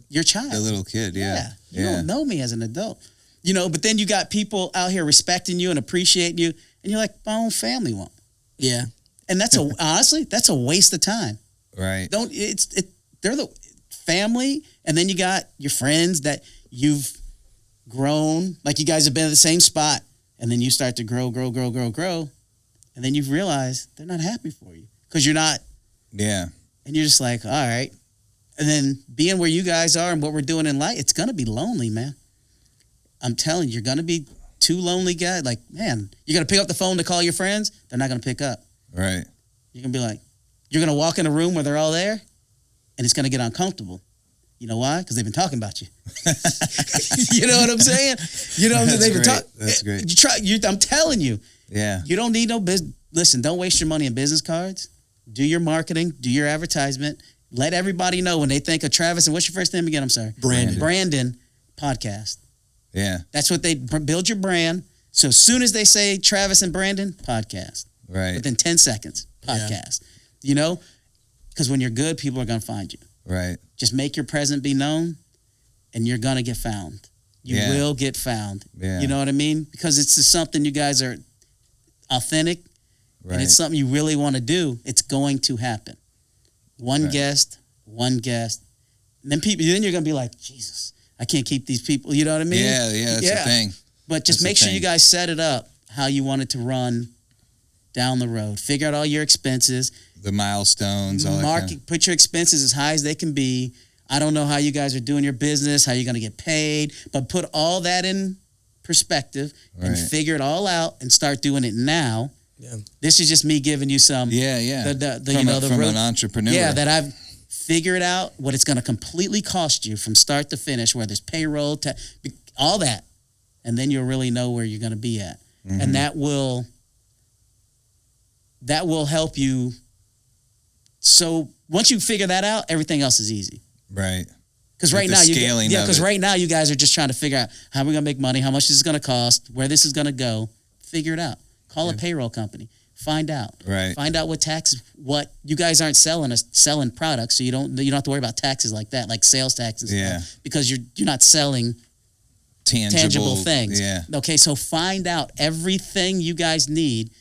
S6: your child.
S4: The little kid, yeah.
S6: You don't know me as an adult. You know, but then you got people out here respecting you and appreciating you, and you're like, my own family won't.
S5: Yeah.
S6: And that's honestly, that's a waste of time.
S4: Right.
S6: They're the family, and then you got your friends that you've grown, like you guys have been at the same spot, and then you start to grow, and then you realize they're not happy for you because you're not.
S4: Yeah.
S6: And you're just like, all right. And then being where you guys are and what we're doing in life, it's gonna be lonely, man. I'm telling you, you're gonna be two lonely guys. Like, man, you're gonna pick up the phone to call your friends, they're not gonna pick up.
S4: Right.
S6: You're gonna be like, you're gonna walk in a room where they're all there, and it's gonna get uncomfortable. You know why? Because they've been talking about you. You know what I'm saying? You know what I'm saying? They've been talking.
S4: That's great.
S6: I'm telling you.
S4: Yeah.
S6: You don't need no business. Listen, don't waste your money on business cards. Do your marketing. Do your advertisement. Let everybody know when they think of Travis. And what's your first name again? I'm sorry. Brandon podcast.
S4: Yeah.
S6: That's what they build your brand. So as soon as they say Travis and Brandon, podcast.
S4: Right.
S6: Within 10 seconds, podcast. Yeah. You know? Because when you're good, people are going to find you.
S4: Right.
S6: Just make your presence be known, and you're going to get found. You will get found.
S4: Yeah.
S6: You know what I mean? Because it's just something you guys are authentic, and it's something you really want to do. It's going to happen. One guest. And then you're going to be like, Jesus, I can't keep these people. You know what I mean?
S4: Yeah, that's the thing.
S6: But just make sure you guys set it up how you want it to run down the road. Figure out all your expenses.
S4: The milestones, all that.
S6: Put your expenses as high as they can be. I don't know how you guys are doing your business, how you're going to get paid, but put all that in perspective and figure it all out and start doing it now. Yeah. This is just me giving you some.
S4: Yeah.
S6: From
S4: an entrepreneur.
S6: Yeah, that I've figured out what it's going to completely cost you from start to finish, where there's payroll, all that. And then you'll really know where you're going to be at. Mm-hmm. And that will help you. So once you figure that out, everything else is easy.
S4: Right.
S6: Because right now you guys are just trying to figure out how we're gonna make money, how much this is gonna cost, where this is gonna go. Figure it out. Call a payroll company. Find out.
S4: Right.
S6: Find out what you guys aren't selling products, so you don't have to worry about taxes like that, like sales taxes.
S4: Yeah.
S6: Because you're not selling tangible things.
S4: Yeah.
S6: Okay, so find out everything you guys need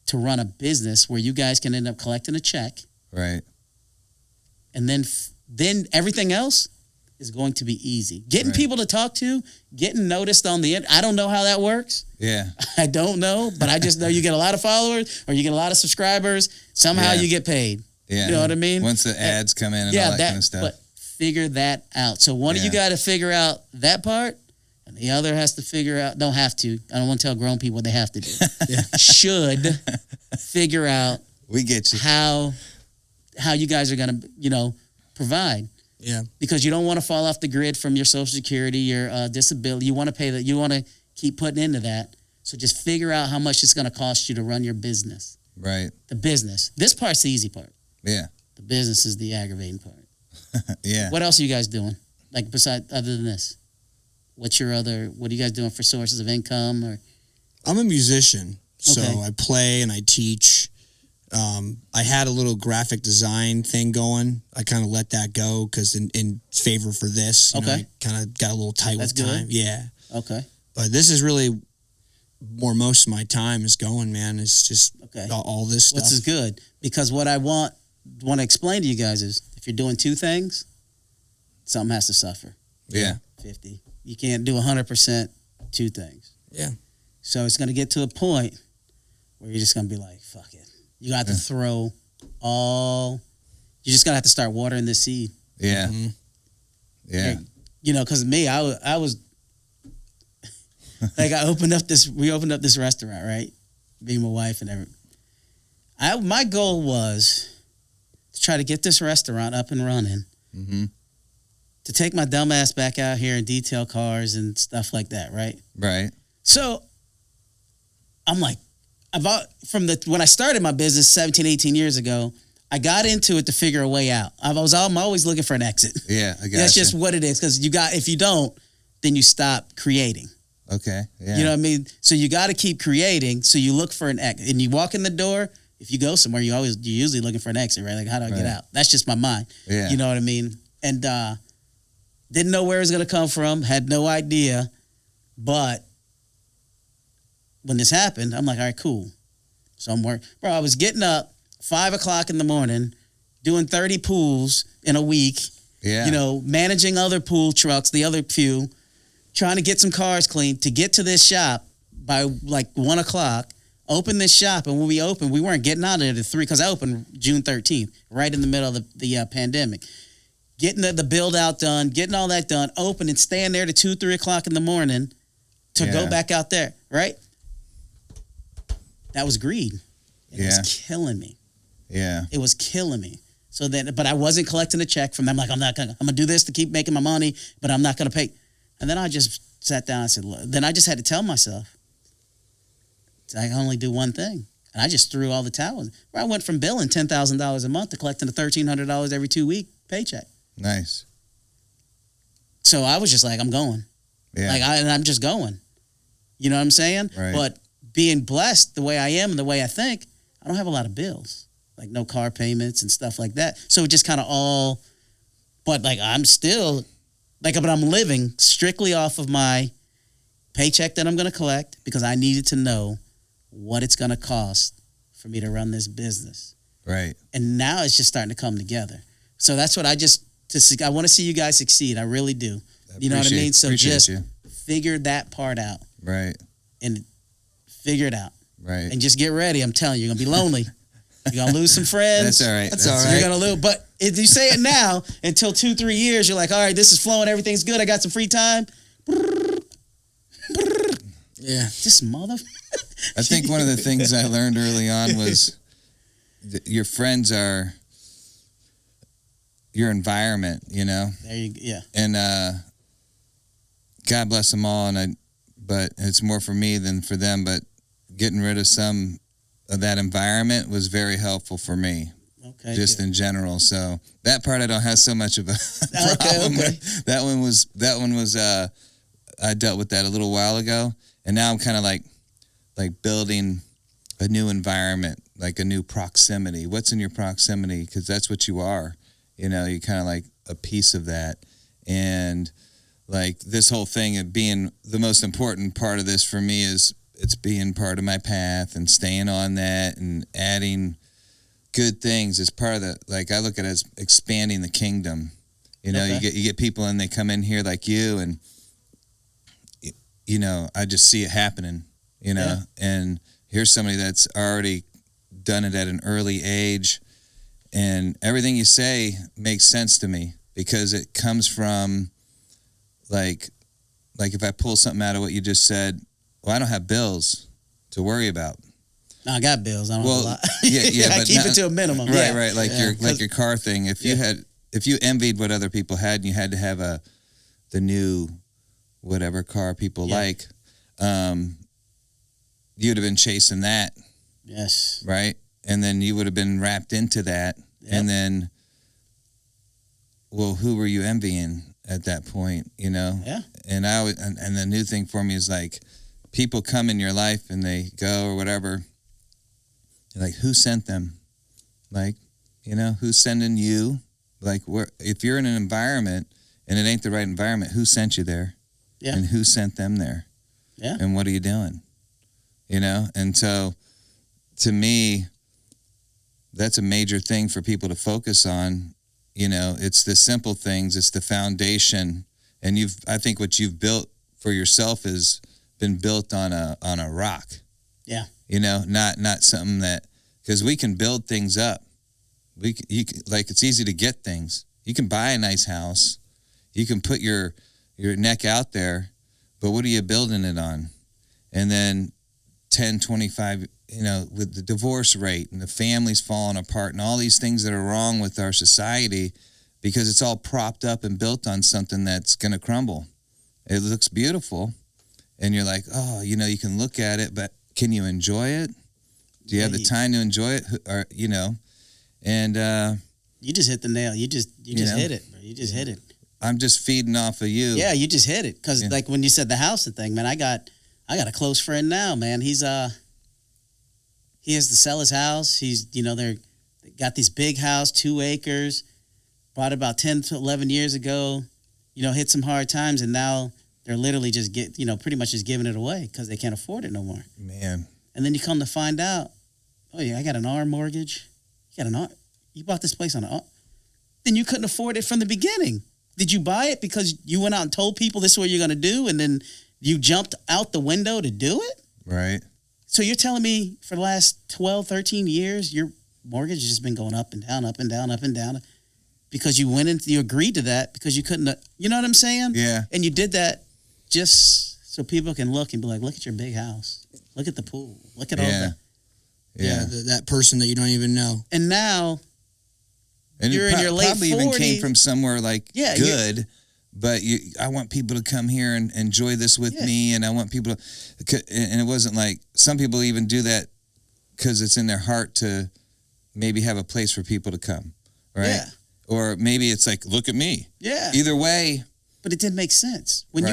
S6: to run a business where you guys can end up collecting a check.
S4: Right.
S6: And then everything else is going to be easy. Getting people to talk to, getting noticed on the end. I don't know how that works.
S4: Yeah.
S6: I don't know, but I just know you get a lot of followers or you get a lot of subscribers. Somehow you get paid. Yeah. You know what I mean?
S4: Once the ads come in and all that kind of stuff. But
S6: figure that out. So one of you got to figure out that part, and the other has to figure out, don't have to. I don't want to tell grown people what they have to do. Should figure out
S4: we get you.
S6: How you guys are going to, provide.
S5: Yeah.
S6: Because you don't want to fall off the grid from your Social Security, your disability. You want to pay that. You want to keep putting into that. So just figure out how much it's going to cost you to run your business.
S4: Right.
S6: The business. This part's the easy part.
S4: Yeah.
S6: The business is the aggravating part.
S4: Yeah.
S6: What else are you guys doing? Like other than this? What are you guys doing for sources of income? Or
S5: I'm a musician, so I play and I teach. I had a little graphic design thing going. I kind of let that go because in favor for this, you know, I kind of got a little tight with time. Yeah.
S6: Okay.
S5: But this is really where most of my time is going, man. It's just all this stuff.
S6: This is good because what I want to explain to you guys is if you're doing two things, something has to suffer.
S4: Yeah.
S6: 50. You can't do 100% two things.
S5: Yeah.
S6: So it's going to get to a point where you're just going to be like, fuck it. You got to throw all. You're just going to have to start watering the seed.
S4: Yeah.
S5: Mm-hmm.
S4: Yeah.
S6: You know, because me, I was like, we opened up this restaurant, right? Me and my wife and everything. My goal was to try to get this restaurant up and running,
S4: Mm-hmm.
S6: to take my dumb ass back out here and detail cars and stuff like that, right?
S4: Right.
S6: So I'm like, when I started my business 17, 18 years ago, I got into it to figure a way out. I'm always looking for an exit.
S4: Yeah, I got
S6: That's just what it is. Because if you don't, then you stop creating.
S4: Okay. Yeah.
S6: You know what I mean? So you got to keep creating. So you look for an exit. And you walk in the door, if you go somewhere, you're usually looking for an exit, right? Like, how do I get out? That's just my mind.
S4: Yeah.
S6: You know what I mean? And didn't know where it was going to come from. Had no idea. But when this happened, I'm like, all right, cool. So I'm working. Bro, I was getting up 5 o'clock in the morning, doing 30 pools in a week.
S4: Yeah.
S6: You know, managing other pool trucks, the other few, trying to get some cars cleaned to get to this shop by like 1 o'clock. Open this shop, and when we opened, we weren't getting out of there to 3 because I opened June 13th, right in the middle of the pandemic. Getting the build out done, getting all that done, open and staying there to 2, 3 o'clock in the morning to go back out there, right? That was greed. It was killing me.
S4: Yeah.
S6: It was killing me. So then, but I wasn't collecting a check from them. Like, I'm gonna do this to keep making my money, but I'm not gonna pay. And then I just sat down and said, look, then I just had to tell myself, I can only do one thing. And I just threw all the towels. I went from billing $10,000 a month to collecting a $1,300 every 2 week paycheck.
S4: Nice.
S6: So I was just like, I'm going.
S4: Yeah.
S6: I'm just going. You know what I'm saying?
S4: Right.
S6: But being blessed the way I am and the way I think, I don't have a lot of bills. Like no car payments and stuff like that. So it just kind of all, but like I'm still, but I'm living strictly off of my paycheck that I'm going to collect because I needed to know what it's going to cost for me to run this business.
S4: Right.
S6: And now it's just starting to come together. So that's what I want to see you guys succeed. I really do. You know what I mean? So just figure that part out.
S4: Right.
S6: And figure it out.
S4: Right.
S6: And just get ready. I'm telling you, you're going to be lonely. You're going to lose some friends.
S4: That's all right.
S5: That's all right.
S6: You're going to lose. But if you say it now, until 2-3 years, you're like, all right, this is flowing. Everything's good. I got some free time.
S5: Yeah.
S6: This mother.
S4: I think one of the things I learned early on was your friends are your environment, you know?
S6: There you go. Yeah.
S4: And God bless them all, but it's more for me than for them. But getting rid of some of that environment was very helpful for me.
S6: Okay.
S4: Just
S6: good.
S4: in general. So that part I don't have so much of a problem with. That one was I dealt with that a little while ago, and now I'm kind of like building a new environment, like a new proximity. What's in your proximity? Because that's what you are. You know, you kind of like a piece of that. And like this whole thing of being the most important part of this for me is it's being part of my path and staying on that and adding good things as part of the, like I look at it as expanding the kingdom. You know,
S6: Okay.
S4: you get people and they come in here like you, and you know, I just see it happening, you know, and here's somebody that's already done it at an early age, and everything you say makes sense to me because it comes from like if I pull something out of what you just said, well, I don't have bills to worry about.
S6: No, I got bills. I don't have a lot.
S4: Yeah,
S6: I
S4: but
S6: keep it to a minimum.
S4: Right,
S6: Yeah.
S4: right. Like your car thing. If you envied what other people had and you had to have the new whatever car people like, you'd have been chasing that.
S6: Yes.
S4: Right? And then you would have been wrapped into that.
S6: Yep.
S4: And then, well, who were you envying at that point, you know?
S6: Yeah.
S4: And and the new thing for me is like people come in your life and they go or whatever. You're like, who sent them? Like, you know, who's sending you? Like, if you're in an environment and it ain't the right environment, who sent you there?
S6: Yeah.
S4: And who sent them there?
S6: Yeah.
S4: And what are you doing? You know? And so, to me, that's a major thing for people to focus on. it's the simple things, it's the foundation. And I think what you've built for yourself has been built on a rock.
S6: Yeah.
S4: Not something that, because we can build things up. It's easy to get things. You can buy a nice house. You can put your neck out there, but what are you building it on? And then 10, 25, with the divorce rate and the families falling apart and all these things that are wrong with our society, because it's all propped up and built on something that's going to crumble. It looks beautiful, and you're like, oh, you can look at it, but can you enjoy it? Do you have the time to enjoy it? Or, and
S6: you just hit the nail. You just hit it, bro. You just hit it.
S4: I'm just feeding off of you.
S6: Yeah, you just hit it. Because like when you said the house thing, man, I got a close friend now, man. He has to sell his house. He's they got this big house, 2 acres, bought about 10 to 11 years ago. Hit some hard times, and now they're literally just pretty much just giving it away because they can't afford it no more.
S4: Man.
S6: And then you come to find out, oh yeah, I got an R mortgage. You bought this place on an R. Then you couldn't afford it from the beginning. Did you buy it because you went out and told people this is what you're going to do, and then you jumped out the window to do it?
S4: Right.
S6: So you're telling me for the last 12, 13 years, your mortgage has just been going up and down, up and down, up and down, because you you agreed to that because you couldn't, you know what I'm saying?
S4: Yeah.
S6: And you did that just so people can look and be like, look at your big house. Look at the pool. Look at all that.
S5: Yeah. That person that you don't even know.
S6: And now
S4: and
S6: you're in your late 40s.
S4: Probably even came from somewhere good, but I want people to come here and enjoy this with me, and I want people to, and it wasn't like, some people even do that because it's in their heart to maybe have a place for people to come, right?
S6: Yeah.
S4: Or maybe it's like, look at me.
S6: Yeah.
S4: Either way.
S6: But it didn't make sense. When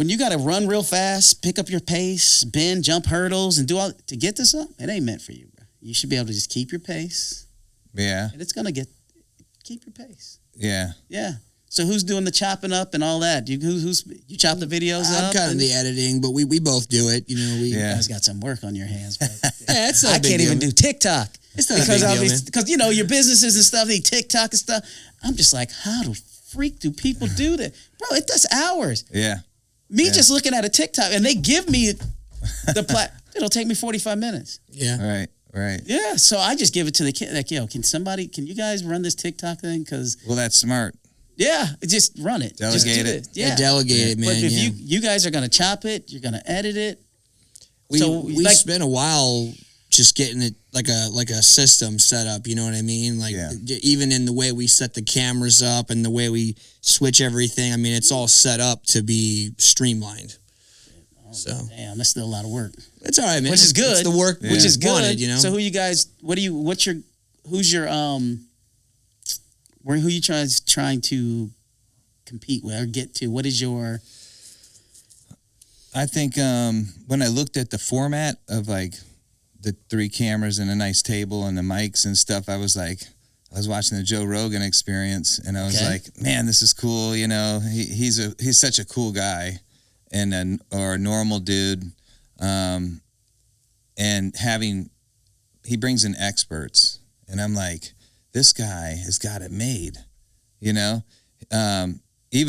S6: you gotta run real fast, pick up your pace, bend, jump hurdles, and do all to get to something, it ain't meant for you, bro. You should be able to just keep your pace.
S4: Yeah.
S6: And it's gonna keep your pace.
S4: Yeah.
S6: Yeah. So who's doing the chopping up and all that? You chop the videos up?
S5: I'm kind of the editing, but we both do it. You
S6: guys got some work on your hands. But
S5: it's not
S6: I can't even do TikTok.
S5: It's not a big deal, man.
S6: Because your businesses and stuff, they TikTok and stuff. I'm just like, how the freak do people do that? Bro, it does hours.
S4: Yeah.
S6: Just looking at a TikTok, and they give me the it'll take me 45 minutes.
S5: Yeah.
S4: Right.
S6: Yeah, so I just give it to the kid. Like, can you guys run this TikTok thing?
S4: Well, that's smart.
S6: Yeah, just run it.
S4: Delegate it.
S6: Yeah.
S5: Delegate it, man.
S6: But if you guys are going to chop it, you're going to edit it.
S5: We spent a while just getting it like a system set up, you know what I mean? Like even in the way we set the cameras up and the way we switch everything, I mean, it's all set up to be streamlined. So
S6: damn, that's still a lot of work.
S5: It's all right, man.
S6: Which is good.
S5: It's the work
S6: which is good.
S5: Wanted,
S6: So who you guys? Who's your who you trying to compete with or get to? What is your?
S4: I think when I looked at the format of like the 3 cameras and a nice table and the mics and stuff, I was watching the Joe Rogan Experience, and I was like, man, this is cool. He's such a cool guy. Or a normal dude, and he brings in experts, and I'm like, this guy has got it made, even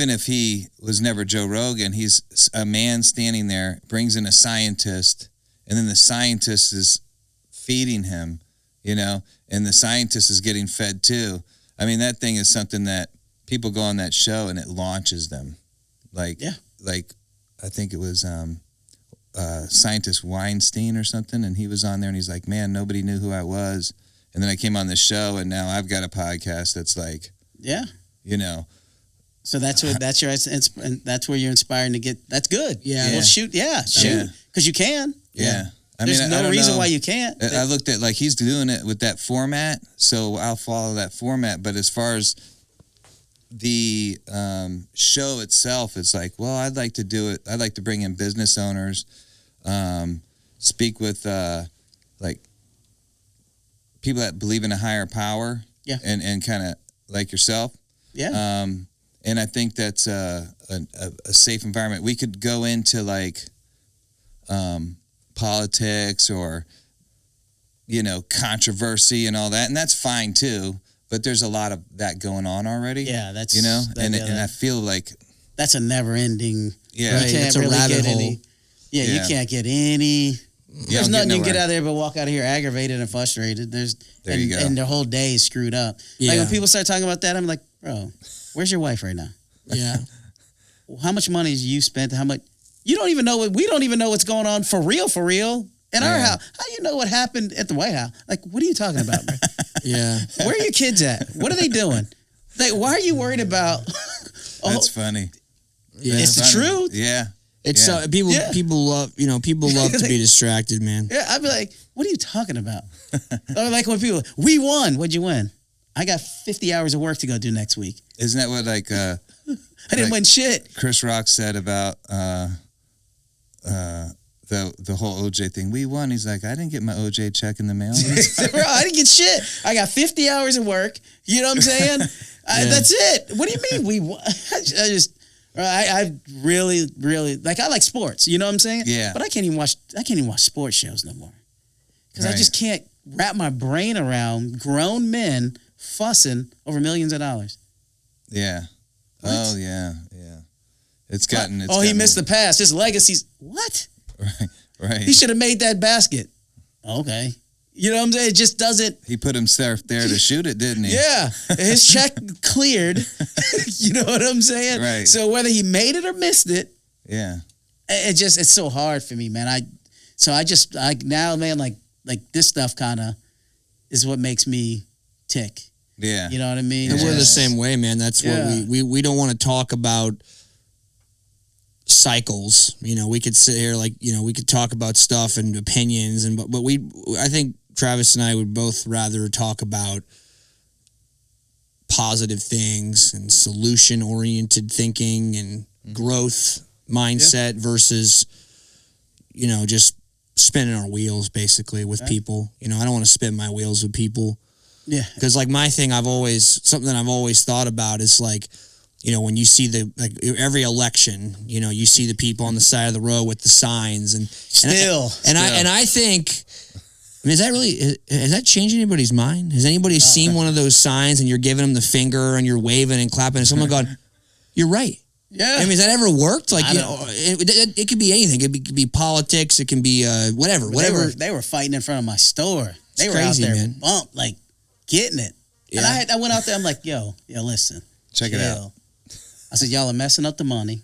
S4: if he was never Joe Rogan, he's a man standing there, brings in a scientist, and then the scientist is feeding him, and the scientist is getting fed too. I mean, that thing is something that people go on that show and it launches them, I think it was scientist Weinstein or something, and he was on there, and he's like, man, nobody knew who I was. And then I came on this show, and now I've got a podcast that's like,
S6: So that's where you're inspiring to get. That's good.
S5: Yeah.
S6: Well, shoot. Because you can.
S4: Yeah.
S6: There's no reason why you can't.
S4: I looked at he's doing it with that format, so I'll follow that format. But as far as the show itself, it's like, well, I'd like to do it. I'd like to bring in business owners, speak with people that believe in a higher power, and kind of like yourself, and I think that's a safe environment. We could go into politics or controversy and all that, and that's fine too. but there's a lot of that going on already.
S6: Yeah, that's
S4: and I feel like
S6: that's a never ending.
S4: Yeah,
S6: you can't
S5: it's a
S6: really
S5: rabbit
S6: get
S5: hole.
S6: any. Yeah,
S4: Yeah.
S6: you can't get any. There's
S4: don't
S6: nothing you can get
S4: nowhere.
S6: out of there but walk out of here aggravated and frustrated.
S4: There you go.
S6: And their whole day is screwed up.
S5: Yeah.
S6: Like when people start talking about that, I'm like, bro, where's your wife right now?
S5: Yeah.
S6: How much money have you spent? How much? You don't even know what we don't even know what's going on for real in our
S4: Yeah.
S6: house. How do you know what happened at the White House? Like, what are you talking about, bro?
S5: Yeah.
S6: Where are your kids at? What are they doing? Like, why are you worried about?
S4: that's funny.
S5: Yeah.
S6: It's the
S4: Funny.
S6: truth.
S4: Yeah.
S5: It's
S4: Yeah.
S5: people.
S6: Yeah.
S5: People love. People love to be distracted, man.
S6: Yeah, I'd be like, what are you talking about? Or like when people, we won. What'd you win? I got 50 hours of work to go do next week.
S4: Isn't that what like
S6: I didn't
S4: Like-
S6: win shit.
S4: Chris Rock said about the whole OJ thing? We won. He's like, I didn't get my OJ check in the mail.
S6: Bro, I didn't get shit. I got 50 hours of work. You know what I'm saying? That's it. What do you mean we won? I really, like, I like sports. You know what I'm saying?
S4: Yeah.
S6: But I can't even watch sports shows no more. Because I
S4: Right.
S6: just can't wrap my brain around grown men fussing over millions of dollars.
S4: Yeah.
S6: What?
S4: Oh yeah. It's gotten. He
S6: He missed the pass. His legacy's what?
S4: Right.
S6: He should have made that basket. Okay. You know what I'm saying? It just doesn't.
S4: He put himself there to shoot it, didn't he?
S6: Yeah. His check cleared. You know what I'm saying?
S4: Right.
S6: So whether he made it or missed it,
S4: Yeah.
S6: it's so hard for me, man. Now, man, like this stuff kind of is what makes me tick.
S4: Yeah.
S6: You know what I mean?
S5: And we're the
S4: Yes.
S5: same way, man. That's what
S6: Yeah.
S5: we don't want to talk about cycles. We could sit here we could talk about stuff and opinions but I think Travis and I would both rather talk about positive things and solution oriented thinking and growth mindset versus just spinning our wheels basically with people. I don't want to spin my wheels with people.
S6: Yeah.
S5: Because like my thing, something that I've always thought about is like, when you see every election, you see the people on the side of the road with the signs and I think, has that changed anybody's mind? Has anybody seen one of those signs and you're giving them the finger and you're waving and clapping and someone going, you're right.
S6: Yeah.
S5: I mean, has that ever worked? Like, it could be anything. It could be politics. It can be whatever.
S6: They were fighting in front of my store. They were
S5: crazy,
S6: out there,
S5: man.
S6: bumped, like getting it.
S5: Yeah.
S6: And I went out there. I'm like, yo, listen,
S4: Check it out.
S6: I said, y'all are messing up the money.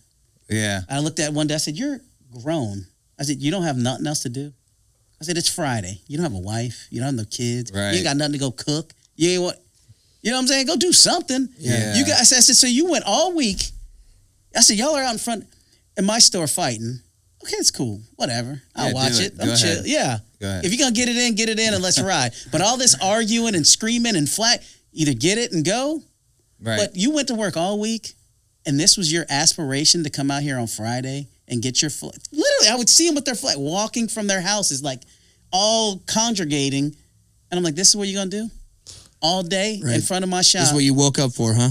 S4: Yeah.
S6: I looked at one day. I said, you're grown. I said, you don't have nothing else to do. I said, it's Friday. You don't have a wife. You don't have no kids.
S4: Right.
S6: You ain't got nothing to go cook. You ain't what? You know what I'm saying? Go do something.
S4: Yeah.
S6: You guys. I said, so you went all week. I said, y'all are out in front in my store fighting. Okay, it's cool. Whatever. I'll
S4: Yeah,
S6: watch
S4: do
S6: it.
S4: it.
S6: I'm
S4: Go
S6: chill.
S4: ahead.
S6: Yeah.
S4: Go ahead.
S6: If you're gonna get it in, and let's ride. But all this arguing and screaming and either get it and go.
S4: Right.
S6: But you went to work all week, and this was your aspiration to come out here on Friday and get your flag. Literally, I would see them with their flag walking from their houses, like all congregating, and I'm like, "This is what you're gonna do all day in front of my shop."
S5: This is what you woke up for, huh?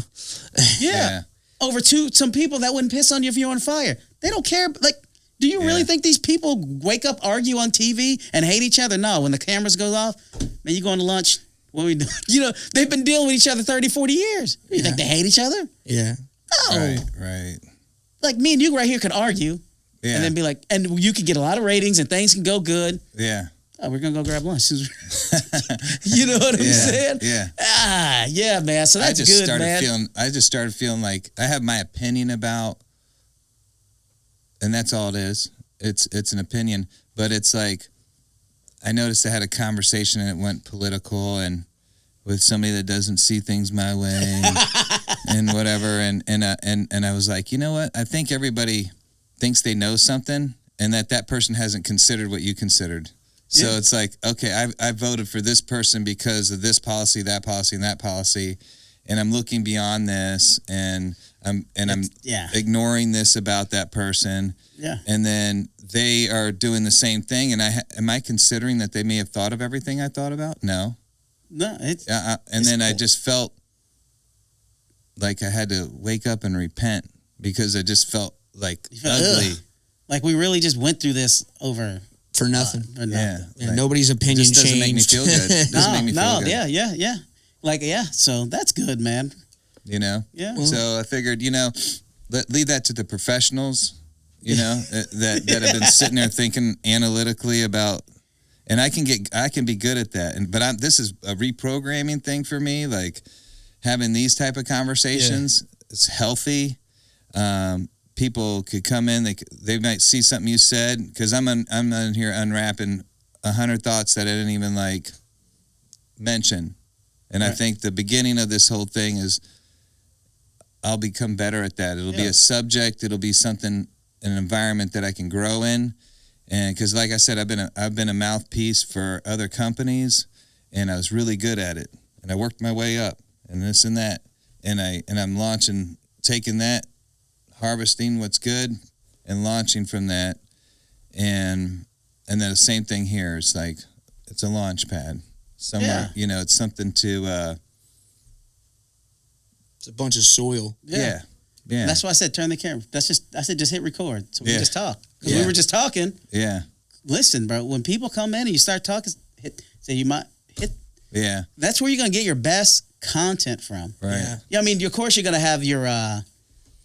S6: Yeah. Over some people that wouldn't piss on you if you're on fire. They don't care. Like, do you really think these people wake up, argue on TV, and hate each other? No. When the cameras goes off, man, you going to lunch? What we do? They've been dealing with each other 30, 40 years. You think they hate each other?
S5: Yeah.
S6: No.
S4: Right.
S6: Like me and you right here could argue
S4: Yeah.
S6: and then be like, and you could get a lot of ratings and things can go good.
S4: Yeah.
S6: Oh, we're going to go grab lunch. You know what I'm saying?
S4: Yeah.
S6: Yeah, man. So that's good, man.
S4: I just started feeling like I have my opinion about, and that's all it is. It's an opinion, but it's like, I noticed I had a conversation and it went political and with somebody that doesn't see things my way and whatever. And I was like, you know what? I think everybody thinks they know something and that person hasn't considered what you considered. So it's like, okay, I voted for this person because of this policy, that policy, and that policy, and I'm looking beyond this, and I'm ignoring this about that person.
S6: Yeah.
S4: And then they are doing the same thing, and am I considering that they may have thought of everything I thought about? No.
S6: No, it's
S4: And then I just felt like I had to wake up and repent because I just felt like ugly.
S6: Ugh. Like we really just went through this over.
S5: For nothing.
S6: For nothing.
S4: Yeah.
S5: Yeah, nobody's opinion
S4: It just doesn't
S5: changed.
S4: make me feel good. It doesn't make me feel good.
S6: Yeah. Like, yeah, so that's good, man.
S4: You know?
S6: Yeah.
S4: So I figured, leave that to the professionals, that have been sitting there thinking analytically about, and I can be good at that. But this is a reprogramming thing for me, like having these type of conversations. It's healthy. People could come in, they might see something you said, because I'm in here unwrapping 100 thoughts that I didn't even mention. And I think the beginning of this whole thing is I'll become better at that. It'll be a subject. It'll be something, an environment that I can grow in. And because, like I said, I've been a mouthpiece for other companies, and I was really good at it. And I worked my way up, and this and that. And I'm launching, taking that, harvesting what's good, and launching from that. And then the same thing here. It's like it's a launch pad. Somewhere, it's something to.
S5: It's a bunch of soil.
S4: Yeah.
S6: That's why I said turn the camera. I said just hit record, so we can just talk. Because
S4: Yeah.
S6: we were just talking.
S4: Yeah.
S6: Listen, bro. When people come in and you start talking, you might hit.
S4: Yeah.
S6: That's where you're gonna get your best content from.
S4: Right.
S6: Yeah. I mean, of course, you're gonna have your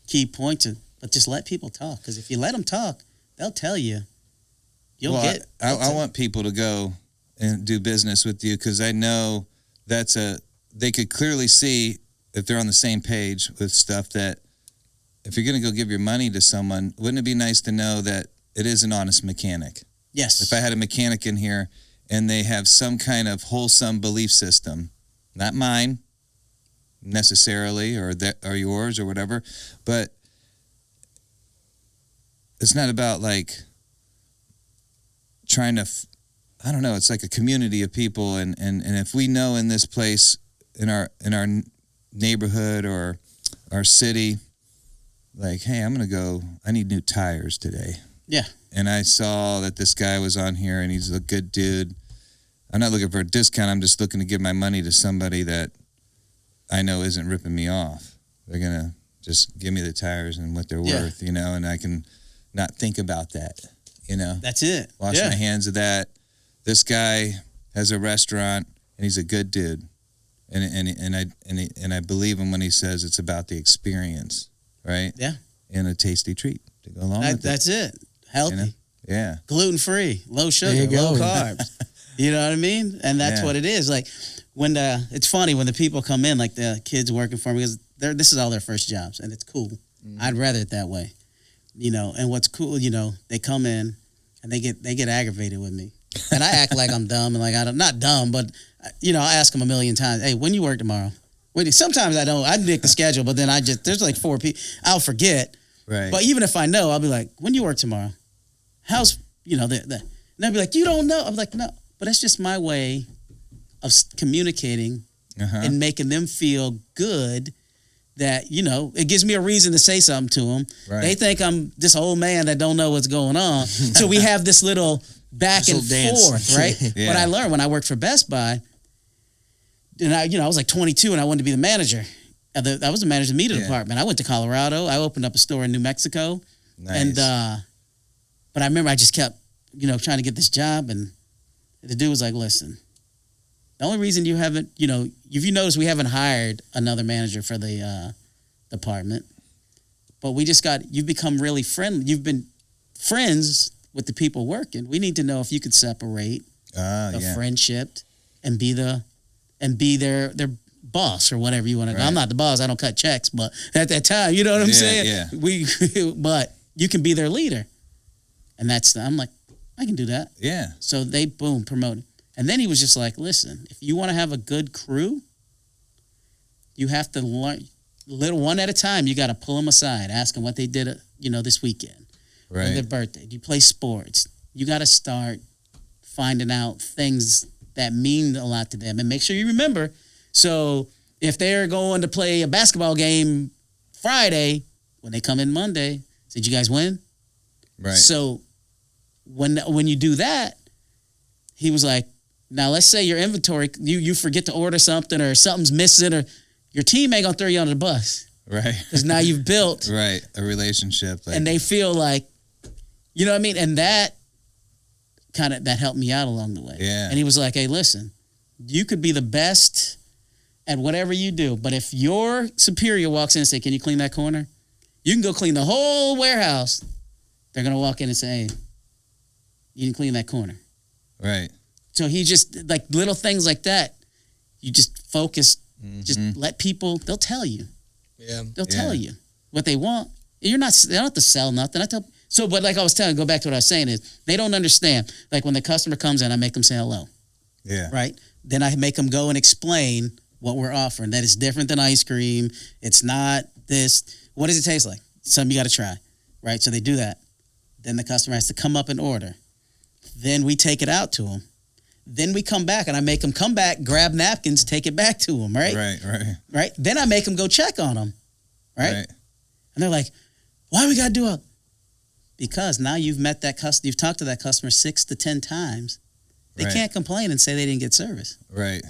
S6: key points, but just let people talk. Because if you let them talk, they'll tell you.
S4: I want people to go and do business with you, because I know they could clearly see if they're on the same page with stuff, that if you're going to go give your money to someone, wouldn't it be nice to know that it is an honest mechanic?
S6: Yes.
S4: If I had a mechanic in here and they have some kind of wholesome belief system, not mine necessarily, or yours or whatever, but it's not about trying to, I don't know, it's like a community of people, and if we know in this place, in our neighborhood or our city, hey, I need new tires today.
S6: Yeah.
S4: And I saw that this guy was on here, and he's a good dude. I'm not looking for a discount. I'm just looking to give my money to somebody that I know isn't ripping me off. They're going to just give me the tires and what they're worth, and I can not think about that,
S6: That's it.
S4: Wash my hands of that. This guy has a restaurant, and he's a good dude, and I believe him when he says it's about the experience, right?
S6: Yeah.
S4: And a tasty treat to go along with it.
S6: That's it. Healthy.
S4: Yeah.
S6: Gluten free, low sugar,
S5: There you go.
S6: low carbs. You know what I mean? And that's what it is. When it's funny when the people come in, like the kids working for me, because this is all their first jobs, and it's cool. I'd rather it that way, And what's cool, they come in and they get aggravated with me. And I act like I'm dumb, and not dumb, but I ask them a million times, hey, when you work tomorrow? Sometimes I don't. I make the schedule, but then there's 4 people. I'll forget.
S4: Right.
S6: But even if I know, I'll be like, when you work tomorrow? How's and they'll be like, you don't know. I'm like, no, but that's just my way of communicating and making them feel good. That it gives me a reason to say something to them. Right. They think I'm this old man that don't know what's going on. So we have this little back and forth, right?
S4: Yeah.
S6: What I learned when I worked for Best Buy, and I was 22 and I wanted to be the manager. I was the manager of the media department. I went to Colorado. I opened up a store in New Mexico.
S4: Nice.
S6: And but I remember I just kept trying to get this job, and the dude was like, listen, the only reason you haven't, if you notice, we haven't hired another manager for the department, but you've become really friendly. You've been friends with the people working. We need to know if you could separate the friendship and be their boss or whatever you want to. Right. I'm not the boss. I don't cut checks, but at that time, you know what I'm saying?
S4: Yeah.
S6: But you can be their leader, and I'm like, I can do that.
S4: Yeah.
S6: So they promoted. And then he was just like, listen, if you want to have a good crew, you have to learn one at a time. You got to pull them aside, ask them what they did, this weekend.
S4: Right.
S6: On their birthday. Do you play sports? You got to start finding out things that mean a lot to them, and make sure you remember. So if they're going to play a basketball game Friday, when they come in Monday, did you guys win?
S4: Right.
S6: So when you do that, he was like, now let's say your inventory, you forget to order something, or something's missing, or your team ain't gonna throw you under the bus.
S4: Right.
S6: Because now you've built
S4: a relationship.
S6: And they feel like, you know what I mean? And that helped me out along the way.
S4: Yeah.
S6: And he was like, hey, listen, you could be the best at whatever you do. But if your superior walks in and say, "Can you clean that corner?" You can go clean the whole warehouse. They're going to walk in and say, "Hey, you can clean that corner."
S4: Right.
S6: So he just, like little things like that, you just focus, just let people, they'll tell you.
S5: Yeah.
S6: They'll tell you what they want. They don't have to sell nothing. But like I was telling, go back to what I was saying is, they don't understand. Like when the customer comes in, I make them say hello.
S4: Yeah.
S6: Right? Then I make them go and explain what we're offering. That it's different than ice cream. It's not this. What does it taste like? Something you got to try. Right? So they do that. Then the customer has to come up and order. Then we take it out to them. Then we come back and I make them come back, grab napkins, take it back to them. Right? Right? Then I make them go check on them. Right? And they're like, "Why we got to do it?" Because now you've met that customer, you've talked to that customer 6 to 10 times. They can't complain and say they didn't get service.
S4: Right.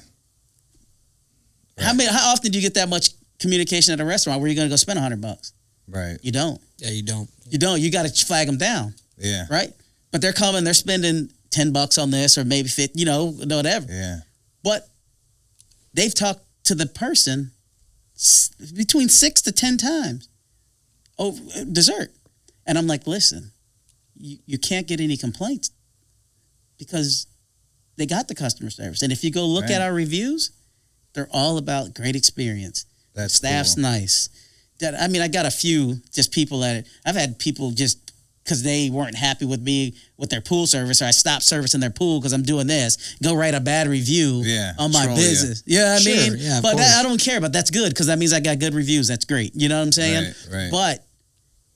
S6: How often do you get that much communication at a restaurant where you're going to go spend $100?
S4: Right.
S6: You don't.
S5: Yeah, you don't.
S6: You don't. You got to flag them down.
S4: Yeah.
S6: Right? But they're coming, they're spending $10 on this or maybe 50, whatever.
S4: Yeah.
S6: But they've talked to the person between 6 to 10 times over dessert. And I'm like, listen, you can't get any complaints because they got the customer service. And if you go look at our reviews, they're all about great experience.
S4: That's
S6: Staff's
S4: cool.
S6: nice. I got a few just people at it. I've had people just because they weren't happy with me with their pool service, or I stopped servicing their pool because I'm doing this, go write a bad review on my business. You know what I mean?
S5: Yeah,
S6: but I don't care, but that's good because that means I got good reviews. That's great. You know what I'm saying?
S4: Right.
S6: But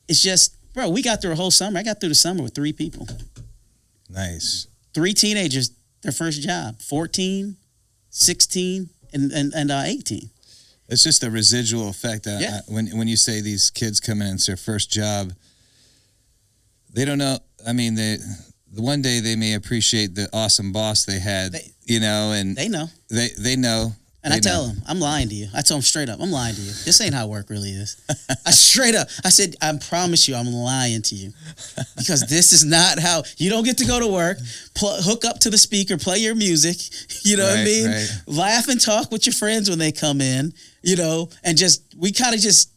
S6: it's just, bro, we got through a whole summer. I got through the summer with 3 people.
S4: Nice.
S6: 3 teenagers, their first job, 14, 16, and 18.
S4: It's just a residual effect. When you say these kids come in and it's their first job, they don't know. I mean, the one day they may appreciate the awesome boss they had, and
S6: they know.
S4: They know.
S6: And I tell them, I'm lying to you. I tell them straight up, I'm lying to you. This ain't how work really is. I said, I promise you, I'm lying to you. Because this is not how, you don't get to go to work, hook up to the speaker, play your music, you know what I mean?
S4: Right.
S6: Laugh and talk with your friends when they come in, and we kind of just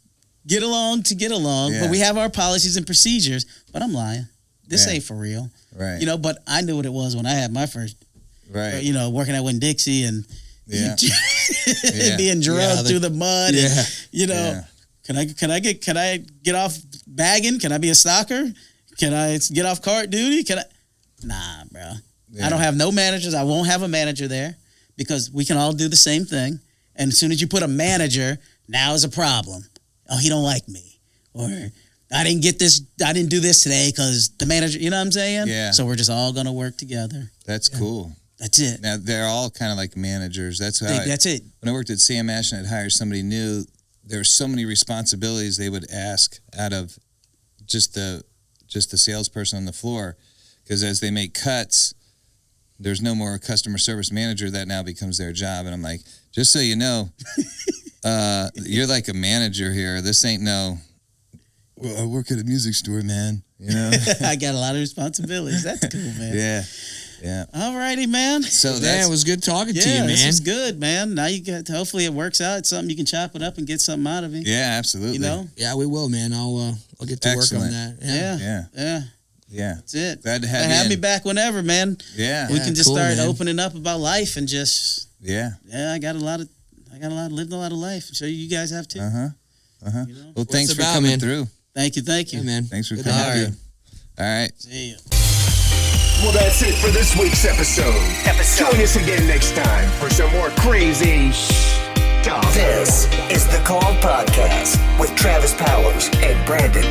S6: get along to get along.
S4: Yeah.
S6: But we have our policies and procedures. But I'm lying. This ain't for real.
S4: Right.
S6: But I knew what it was when I had my first,
S4: right.
S6: Working at Winn-Dixie and,
S4: yeah.
S6: being drugged through the mud.
S4: Yeah.
S6: And, can I get off bagging? Can I be a stalker? Can I get off cart duty? Nah, bro.
S4: Yeah.
S6: I don't have no managers. I won't have a manager there because we can all do the same thing. And as soon as you put a manager, now is a problem. Oh, he don't like me. Or I didn't do this today because the manager, you know what I'm saying?
S4: Yeah.
S6: So we're just all going to work together.
S4: That's cool.
S6: That's it.
S4: Now, they're all kind of like managers. That's how
S6: That's it.
S4: When I worked at Sam Ash and I'd hire somebody new, there were so many responsibilities they would ask out of just the salesperson on the floor. Because as they make cuts, there's no more customer service manager. That now becomes their job. And I'm like, just so you know, you're like a manager here. This ain't no, well, I work at a music store, man.
S6: I got a lot of responsibilities. That's cool, man.
S4: Yeah. Yeah.
S6: All righty, man.
S4: So
S5: it was good talking to you, man.
S6: This is good, man. Now hopefully it works out. It's something you can chop it up and get something out of it.
S4: Yeah, absolutely.
S5: Yeah, we will, man. I'll get to work on that.
S6: Yeah. That's it.
S4: Glad to have you
S6: have
S4: in.
S6: me back whenever, man.
S4: Yeah.
S6: We can just
S5: cool,
S6: start
S5: man.
S6: opening up about life and just
S4: Yeah.
S6: I lived a lot of life. So you guys have too.
S4: Well, thanks for
S5: about,
S4: coming
S5: man?
S4: through.
S6: Thank you.
S5: Yeah, man.
S4: Thanks for
S5: Good to
S4: coming
S5: have you.
S4: through. All right.
S6: See ya.
S3: Well, that's it for this week's episode. Join us again next time for some more crazy stuff. This is the Called Podcast with Travis Powers and Brandon